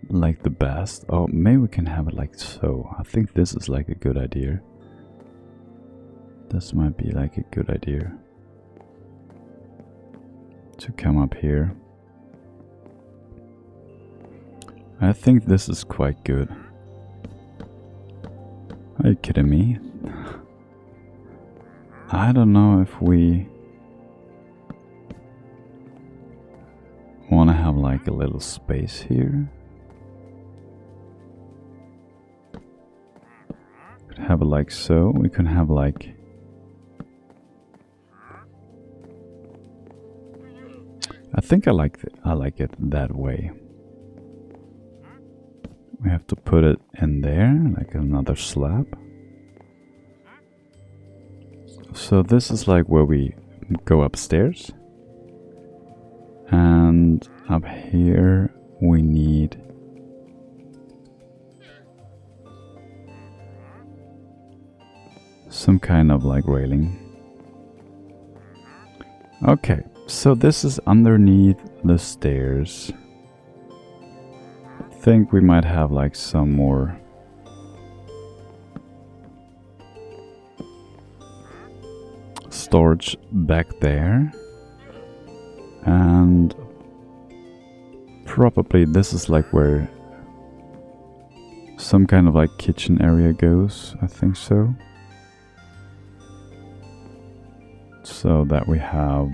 like the best. Oh, maybe we can have it like so. I think this is like a good idea. This might be like a good idea. To come up here. I think this is quite good. Are you kidding me? I don't know if we want to have like a little space here. Could have it like so. We can have like, I think I like it that way. We have to put it in there like another slab. So this is like where we go upstairs. And up here we need some kind of like railing. Okay, so this is underneath the stairs. I think we might have like some more storage back there. And probably this is like where some kind of like kitchen area goes. I think so. So that we have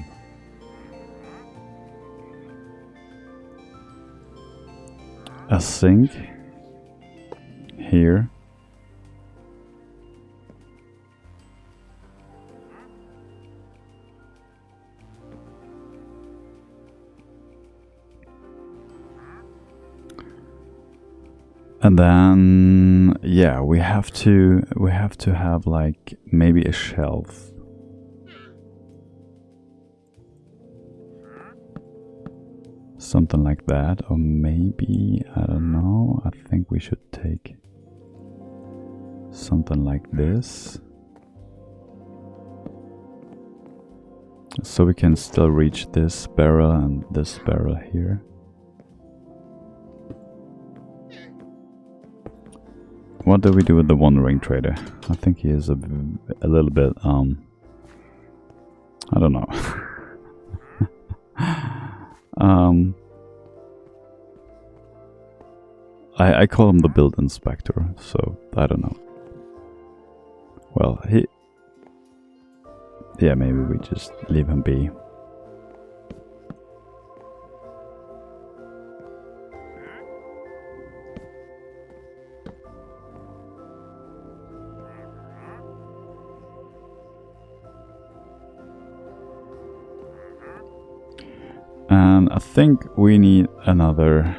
a sink here. And then yeah, we have to have like maybe a shelf. Something like that, or maybe, I don't know, I think we should take something like this. So we can still reach this barrel and this barrel here. What do we do with the wandering trader? I think he is a little bit, I don't know. I call him the build inspector, so I don't know. Well, yeah, maybe we just leave him be. And I think we need another.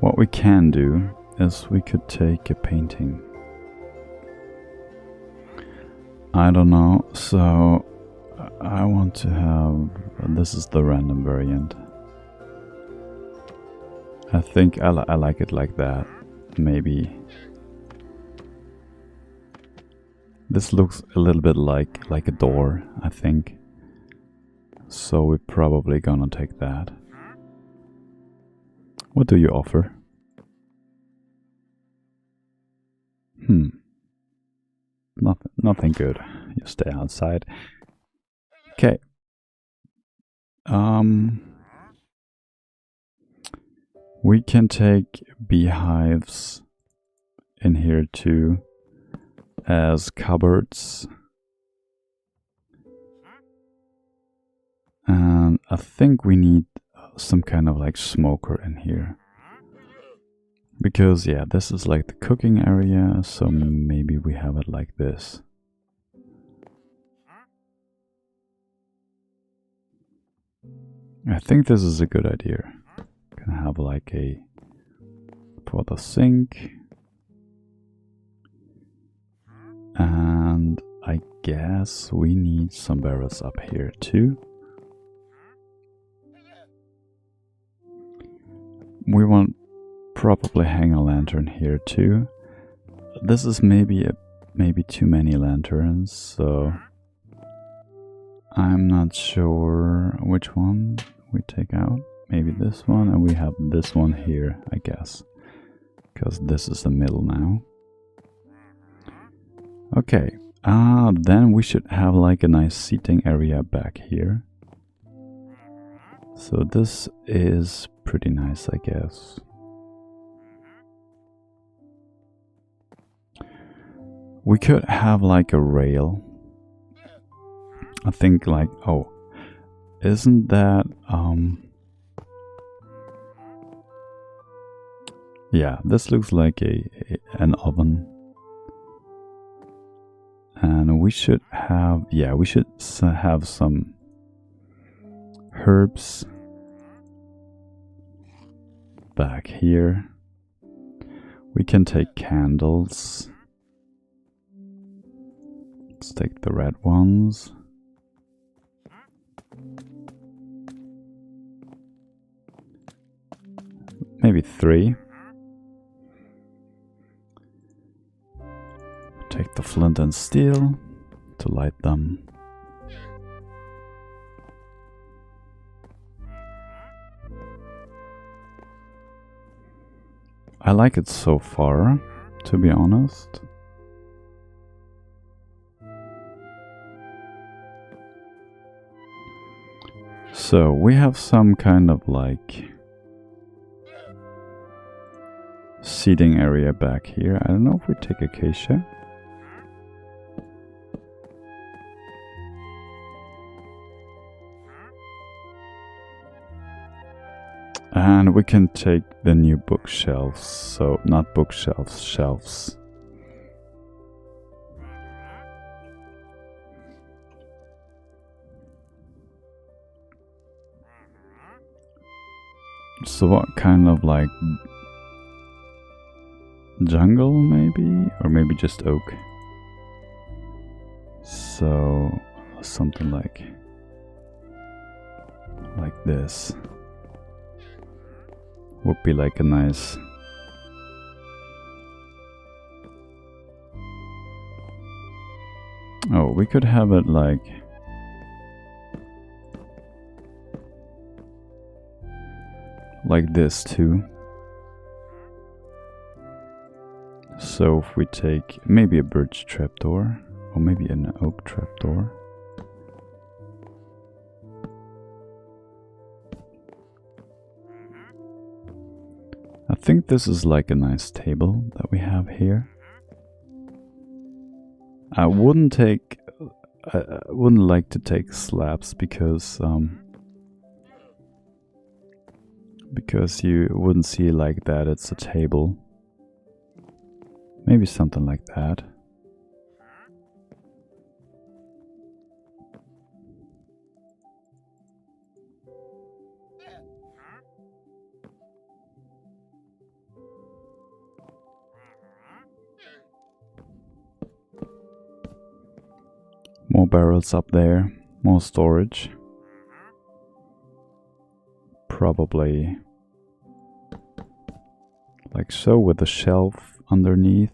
What we can do is we could take a painting. I don't know, so I want to have, this is the random variant. I think I like it like that, maybe. This looks a little bit like a door, I think. So we're probably gonna take that. What do you offer? Nothing good. You stay outside. Okay. We can take beehives in here too as cupboards. And I think we need some kind of like smoker in here. Because yeah, this is like the cooking area, so maybe we have it like this. I think this is a good idea. Can have like a for the sink. And I guess we need some barrels up here too. We want probably hang a lantern here too. This is maybe too many lanterns, so I'm not sure which one we take out. Maybe this one, and we have this one here, I guess, because this is the middle now. Okay, then we should have like a nice seating area back here. So this is pretty nice, I guess. We could have like a rail. I think like, oh, isn't that, yeah, this looks like an oven. And we should have, yeah, we should have some herbs back here. We can take candles. Let's take the red ones. Maybe 3. Take the flint and steel to light them. I like it so far, to be honest. So we have some kind of like seating area back here. I don't know if we take acacia. And we can take the new bookshelves, so not bookshelves, shelves. So what kind of like jungle maybe? Or maybe just oak? So something like this would be like a nice oh, we could have it like this too. So if we take maybe a birch trapdoor or maybe an oak trapdoor. I think this is like a nice table that we have here. I wouldn't like to take slabs because you wouldn't see like that it's a table. Maybe something like that. More barrels up there, more storage. Probably like so with a shelf underneath.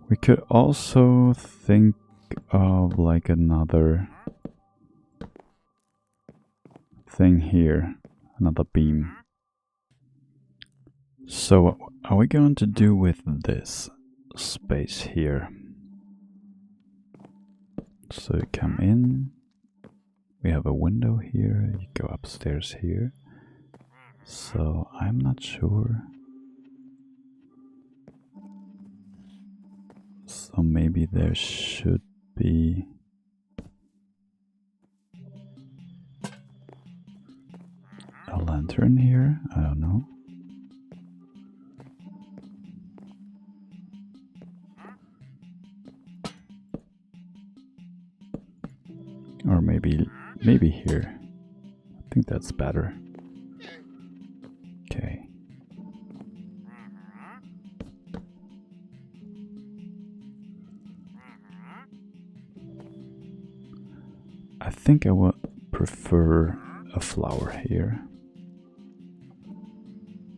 We could also think of like another thing here, another beam. So what are we going to do with this space here? So you come in, we have a window here, you go upstairs here. So I'm not sure. So maybe there should be a lantern here, I don't know. Or maybe here. I think that's better. Okay. I think I would prefer a flower here.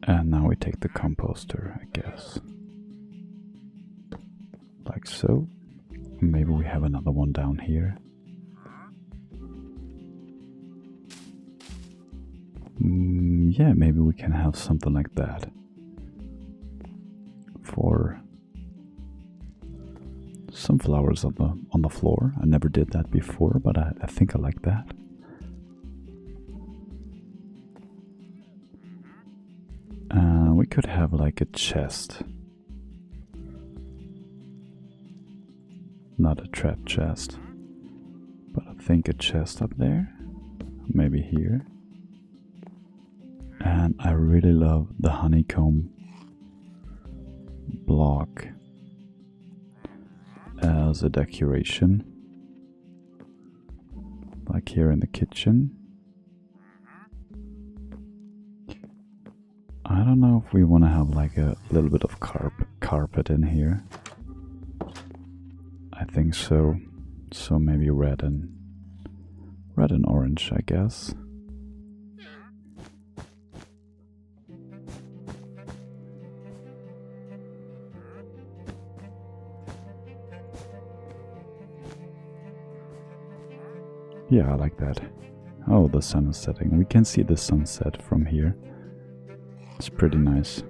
And now we take the composter, I guess. Like so. Maybe we have another one down here. Yeah, maybe we can have something like that for some flowers on the floor. I never did that before, but I think I like that. We could have like a chest, not a trap chest, but I think a chest up there, maybe here. And I really love the honeycomb block as a decoration, like here in the kitchen. I don't know if we want to have like a little bit of carpet in here. I think so. So maybe red and orange, I guess. Yeah, I like that. Oh, the sun is setting. We can see the sunset from here. It's pretty nice.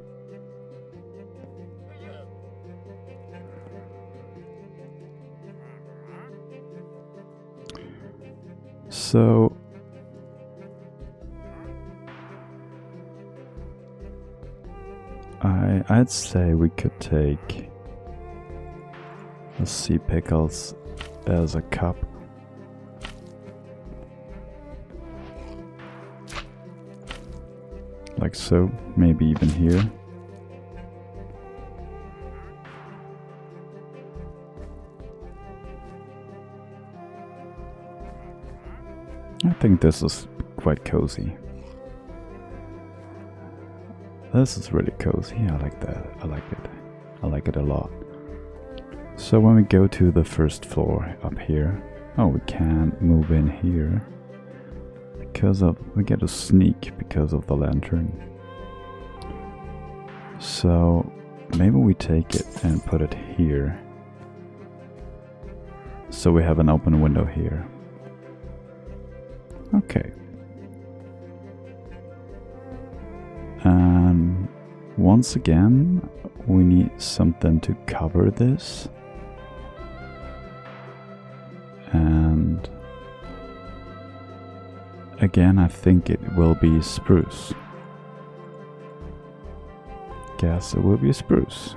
So I'd say we could take the sea pickles as a cup. Like so, maybe even here. I think this is quite cozy. This is really cozy. I like that. I like it. I like it a lot. So when we go to the first floor up here, oh, we can't move in here because of, we get a sneak because of the lantern. So maybe we take it and put it here. So we have an open window here. Okay. And once again, we need something to cover this. And again, I think it will be spruce. Guess it will be spruce.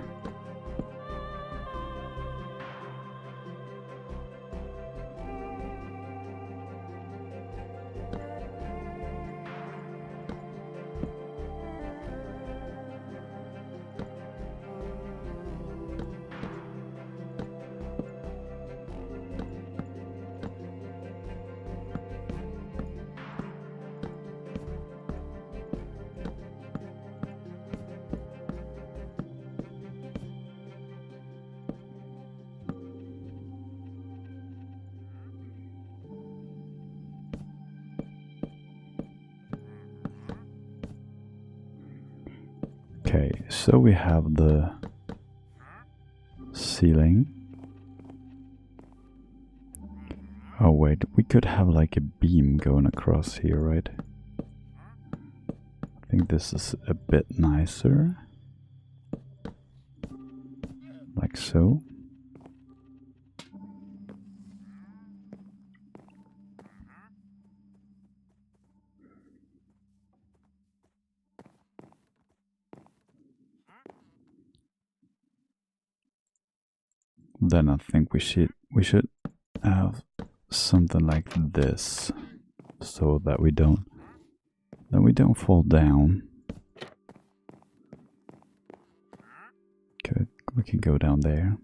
Okay, so we have the ceiling. Oh wait, we could have like a beam going across here, right? I think this is a bit nicer. Like so. Then I think we should have something like this, so that we don't fall down. Okay, we can go down there.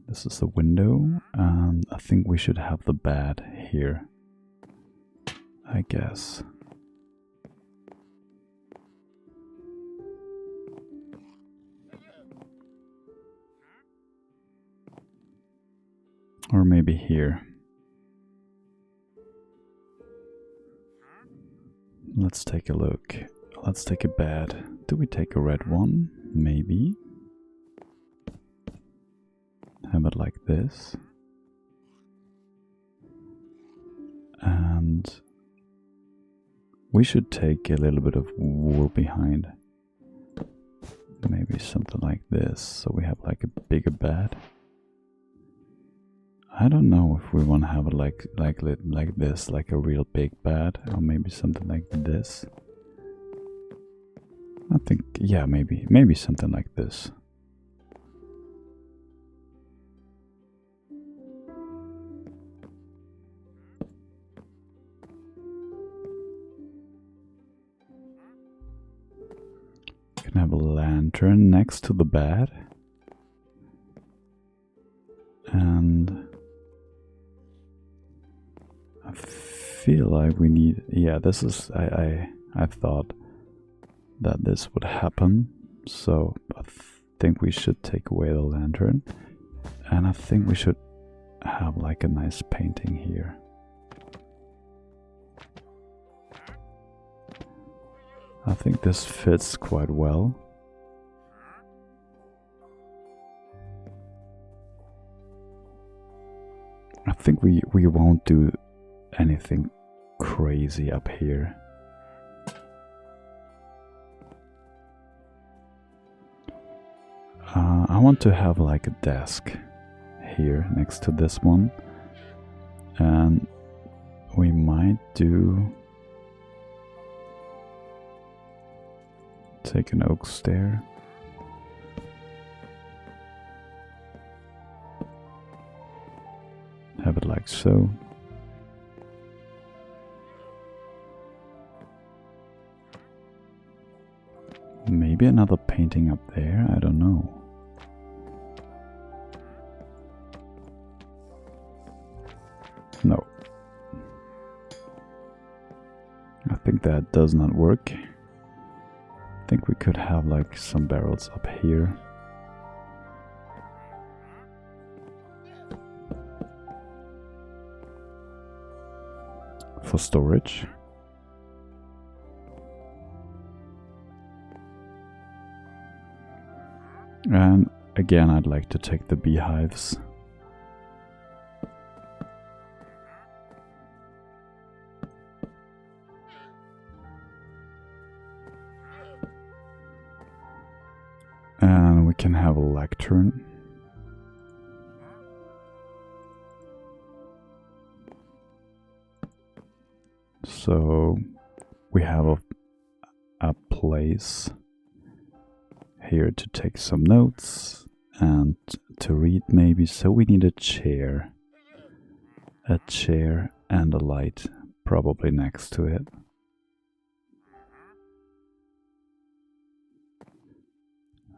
This is the window, and I think we should have the bed here, I guess. Or maybe here. Let's take a look. Let's take a bed. Do we take a red one? Maybe. Have it like this. And we should take a little bit of wool behind. Maybe something like this, so we have like a bigger bed. I don't know if we want to have it like this, like a real big bed, or maybe something like this. I think, yeah, maybe something like this. Can have a lantern next to the bed, and I feel like we need, yeah, this is, I thought that this would happen, so I think we should take away the lantern, and I think we should have like a nice painting here. I think this fits quite well. I think we won't do anything crazy up here. I want to have like a desk here next to this one, and we might take an oak stair. Have it like so. Maybe another painting up there, I don't know. No. I think that does not work. I think we could have like some barrels up here. For storage. And again, I'd like to take the beehives. And we can have a lectern. So we have a place here to take some notes and to read maybe. So we need a chair and a light probably next to it.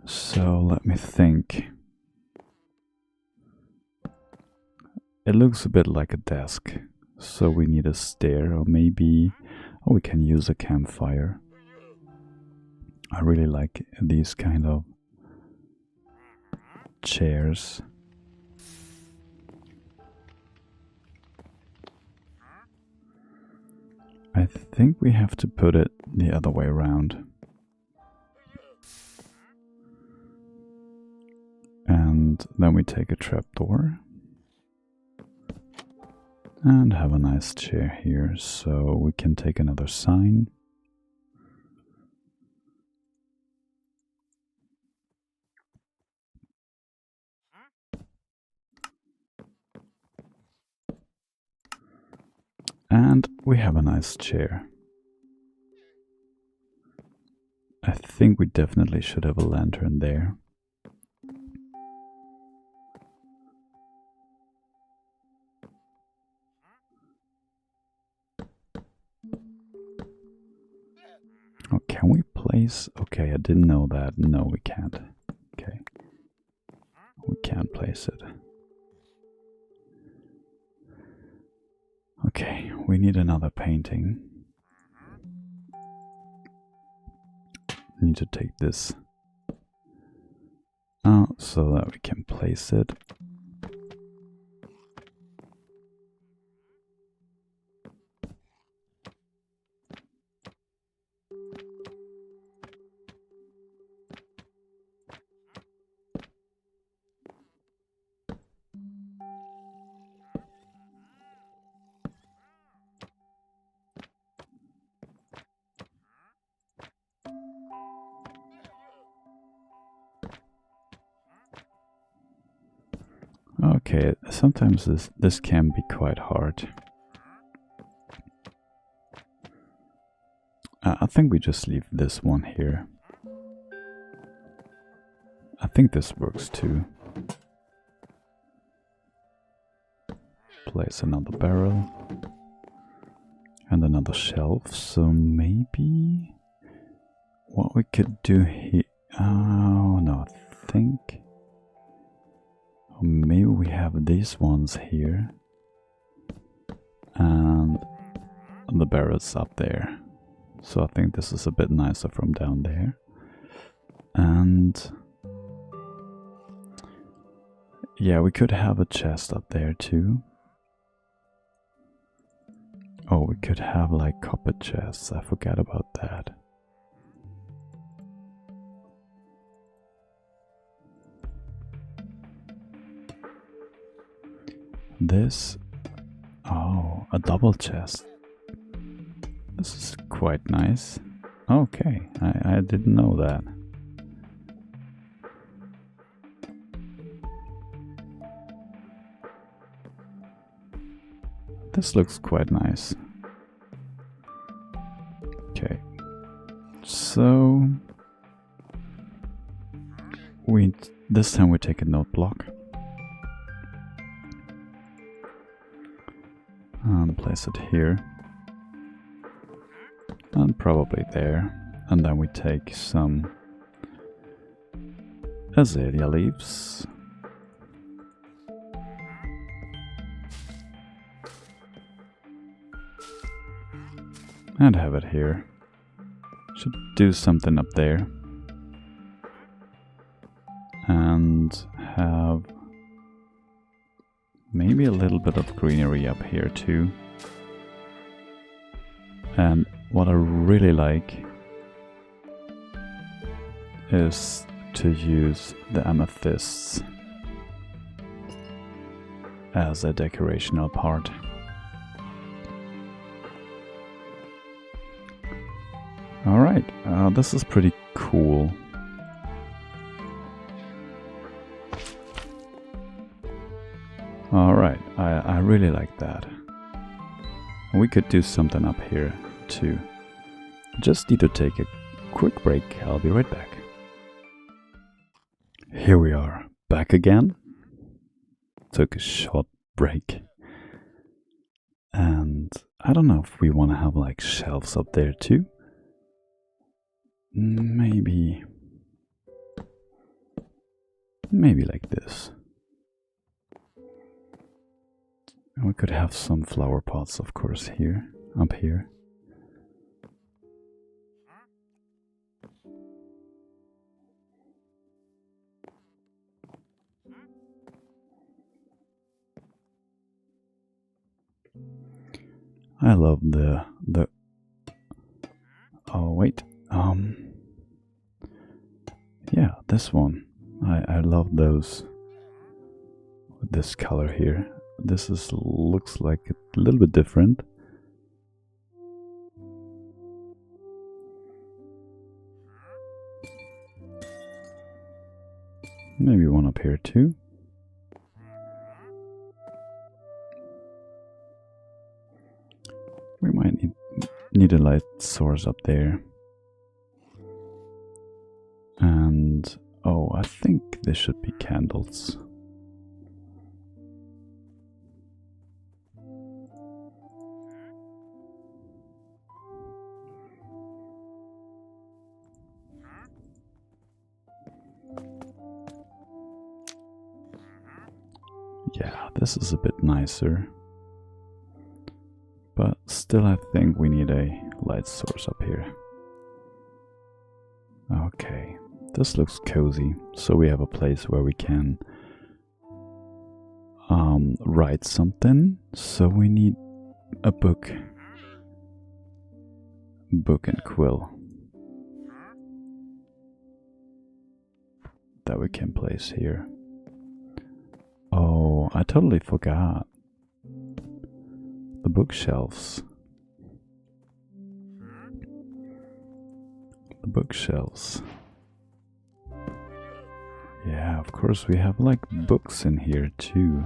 So let me think. It looks a bit like a desk, so we need a stair, or maybe we can use a campfire. I really like these kind of chairs. I think we have to put it the other way around. And then we take a trapdoor. And have a nice chair here, so we can take another sign. And we have a nice chair. I think we definitely should have a lantern there. Oh, can we place? Okay, I didn't know that. No, we can't. Okay. We can't place it. Okay, we need another painting. Need to take this out so that we can place it. Okay, sometimes this can be quite hard. I think we just leave this one here. I think this works too. Place another barrel and another shelf. So maybe what we could do here. Oh no, I think maybe we have these ones here and the barrels up there. So I think this is a bit nicer from down there. And yeah, we could have a chest up there too. Oh, we could have like copper chests. I forgot about that. This, oh, a double chest. This is quite nice. Okay, I didn't know that. This looks quite nice. Okay. So this time we take a note block and place it here and probably there, and then we take some azalea leaves and have it here. Should do something up there. And have maybe a little bit of greenery up here too. And what I really like is to use the amethysts as a decorational part. Alright, this is pretty cool. Alright, I really like that. We could do something up here too. Just need to take a quick break. I'll be right back. Here we are, back again. Took a short break. And I don't know if we want to have like shelves up there too. Maybe like this. And we could have some flower pots, of course, here, up here. I love the oh wait, yeah, this one. I love those with this color here. This looks like a little bit different. Maybe one up here too. We might need a light source up there. And oh, I think this should be candles. Yeah, this is a bit nicer. But still I think we need a light source up here. Okay, this looks cozy. So we have a place where we can write something. So we need a book and quill that we can place here. Oh, I totally forgot. The bookshelves. The bookshelves. Yeah, of course we have like books in here too.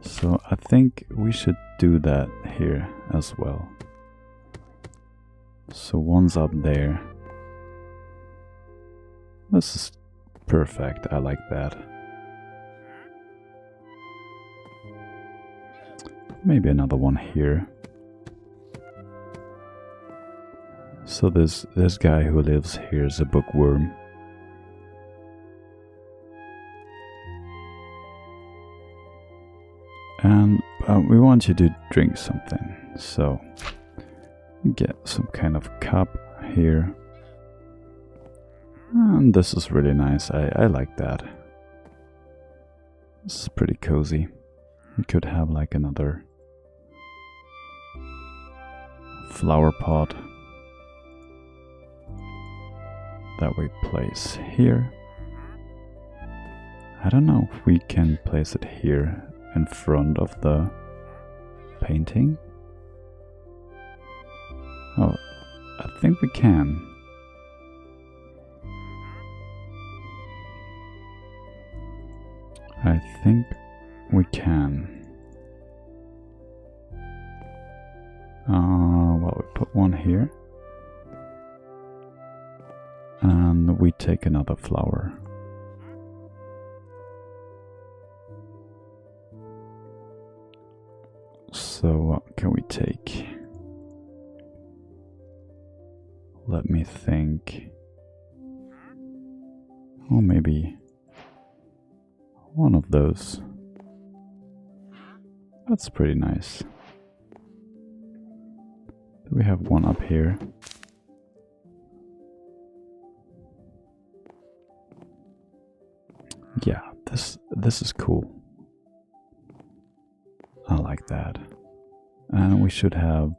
So I think we should do that here as well. So one's up there. This is perfect. I like that. Maybe another one here. So this guy who lives here is a bookworm. And we want you to drink something. So you get some kind of cup here. And this is really nice. I like that. This is pretty cozy. We could have like another flower pot that we place here. I don't know if we can place it here in front of the painting. Oh, I think we can. I think we can. Well, we put one here. And we take another flower. So what can we take? Let me think. Or maybe one of those. That's pretty nice. Do we have one up here? Yeah, this is cool. I like that. And we should have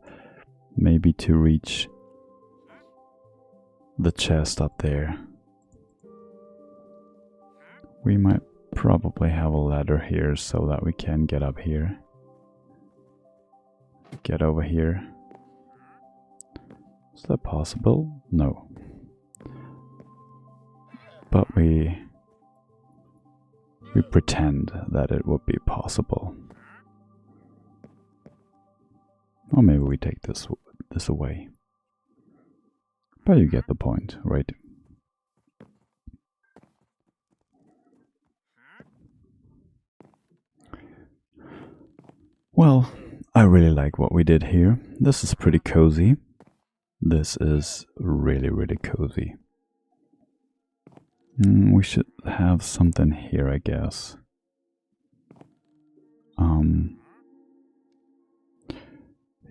maybe to reach the chest up there. We might probably have a ladder here so that we can get up here. Get over here. Is that possible? No. But we pretend that it would be possible. Or maybe we take this away. But you get the point, right? Well, I really like what we did here. This is pretty cozy. This is really, really cozy. We should have something here, I guess.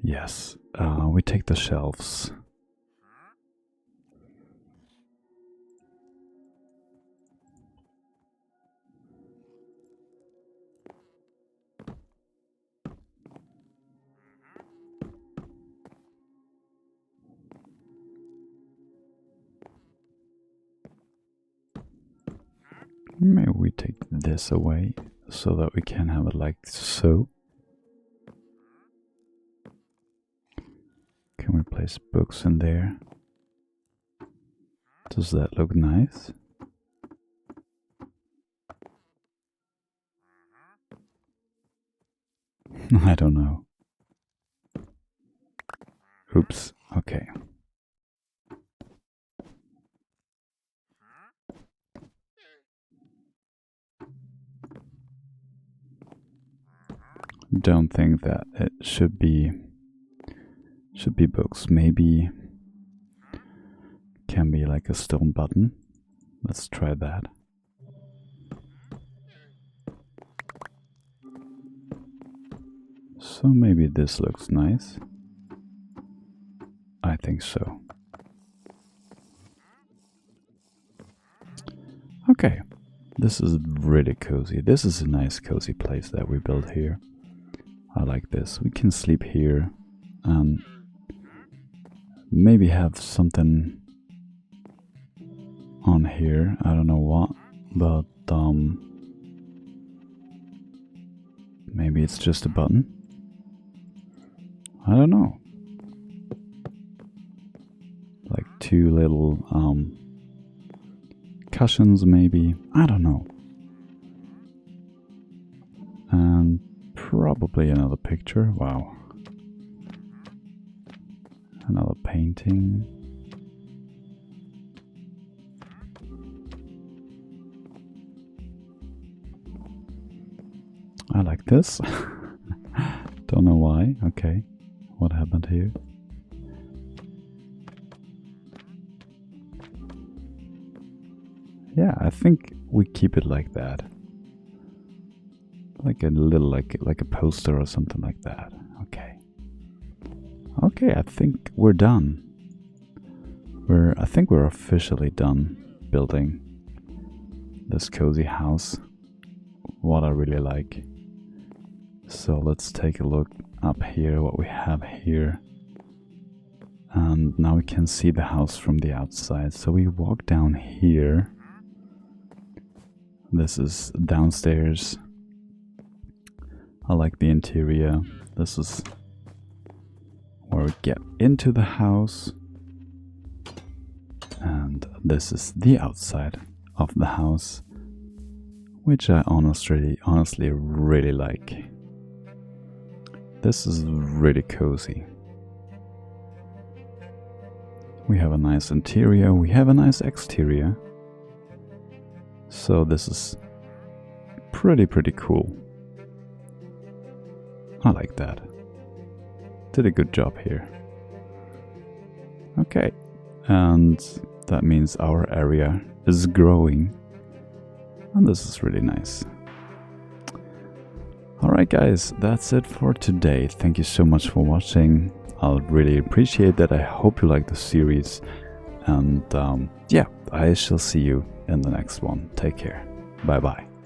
Yes, we take the shelves. Maybe we take this away so that we can have it like so. Can we place books in there? Does that look nice? I don't know. Oops, okay. Don't think that it should be books. Maybe can be like a stone button. Let's try that. So maybe this looks nice. I think so. Okay, this is really cozy. This is a nice cozy place that we built here. I like this. We can sleep here and maybe have something on here. I don't know what, but maybe it's just a button. I don't know. Like two little cushions maybe. I don't know. And probably another picture. Wow. Another painting. I like this. Don't know why. Okay. What happened here? Yeah, I think we keep it like that. Like a little, like a poster or something like that. Okay. Okay, I think we're done. I think we're officially done building this cozy house. What I really like. So let's take a look up here, what we have here. And now we can see the house from the outside. So we walk down here. This is downstairs. I like the interior. This is where we get into the house. And this is the outside of the house, which I honestly really like. This is really cozy. We have a nice interior, we have a nice exterior. So this is pretty cool. I like that. Did a good job here. Okay, and that means our area is growing. And this is really nice. Alright guys, that's it for today. Thank you so much for watching. I'll really appreciate that. I hope you like the series. And yeah, I shall see you in the next one. Take care. Bye bye.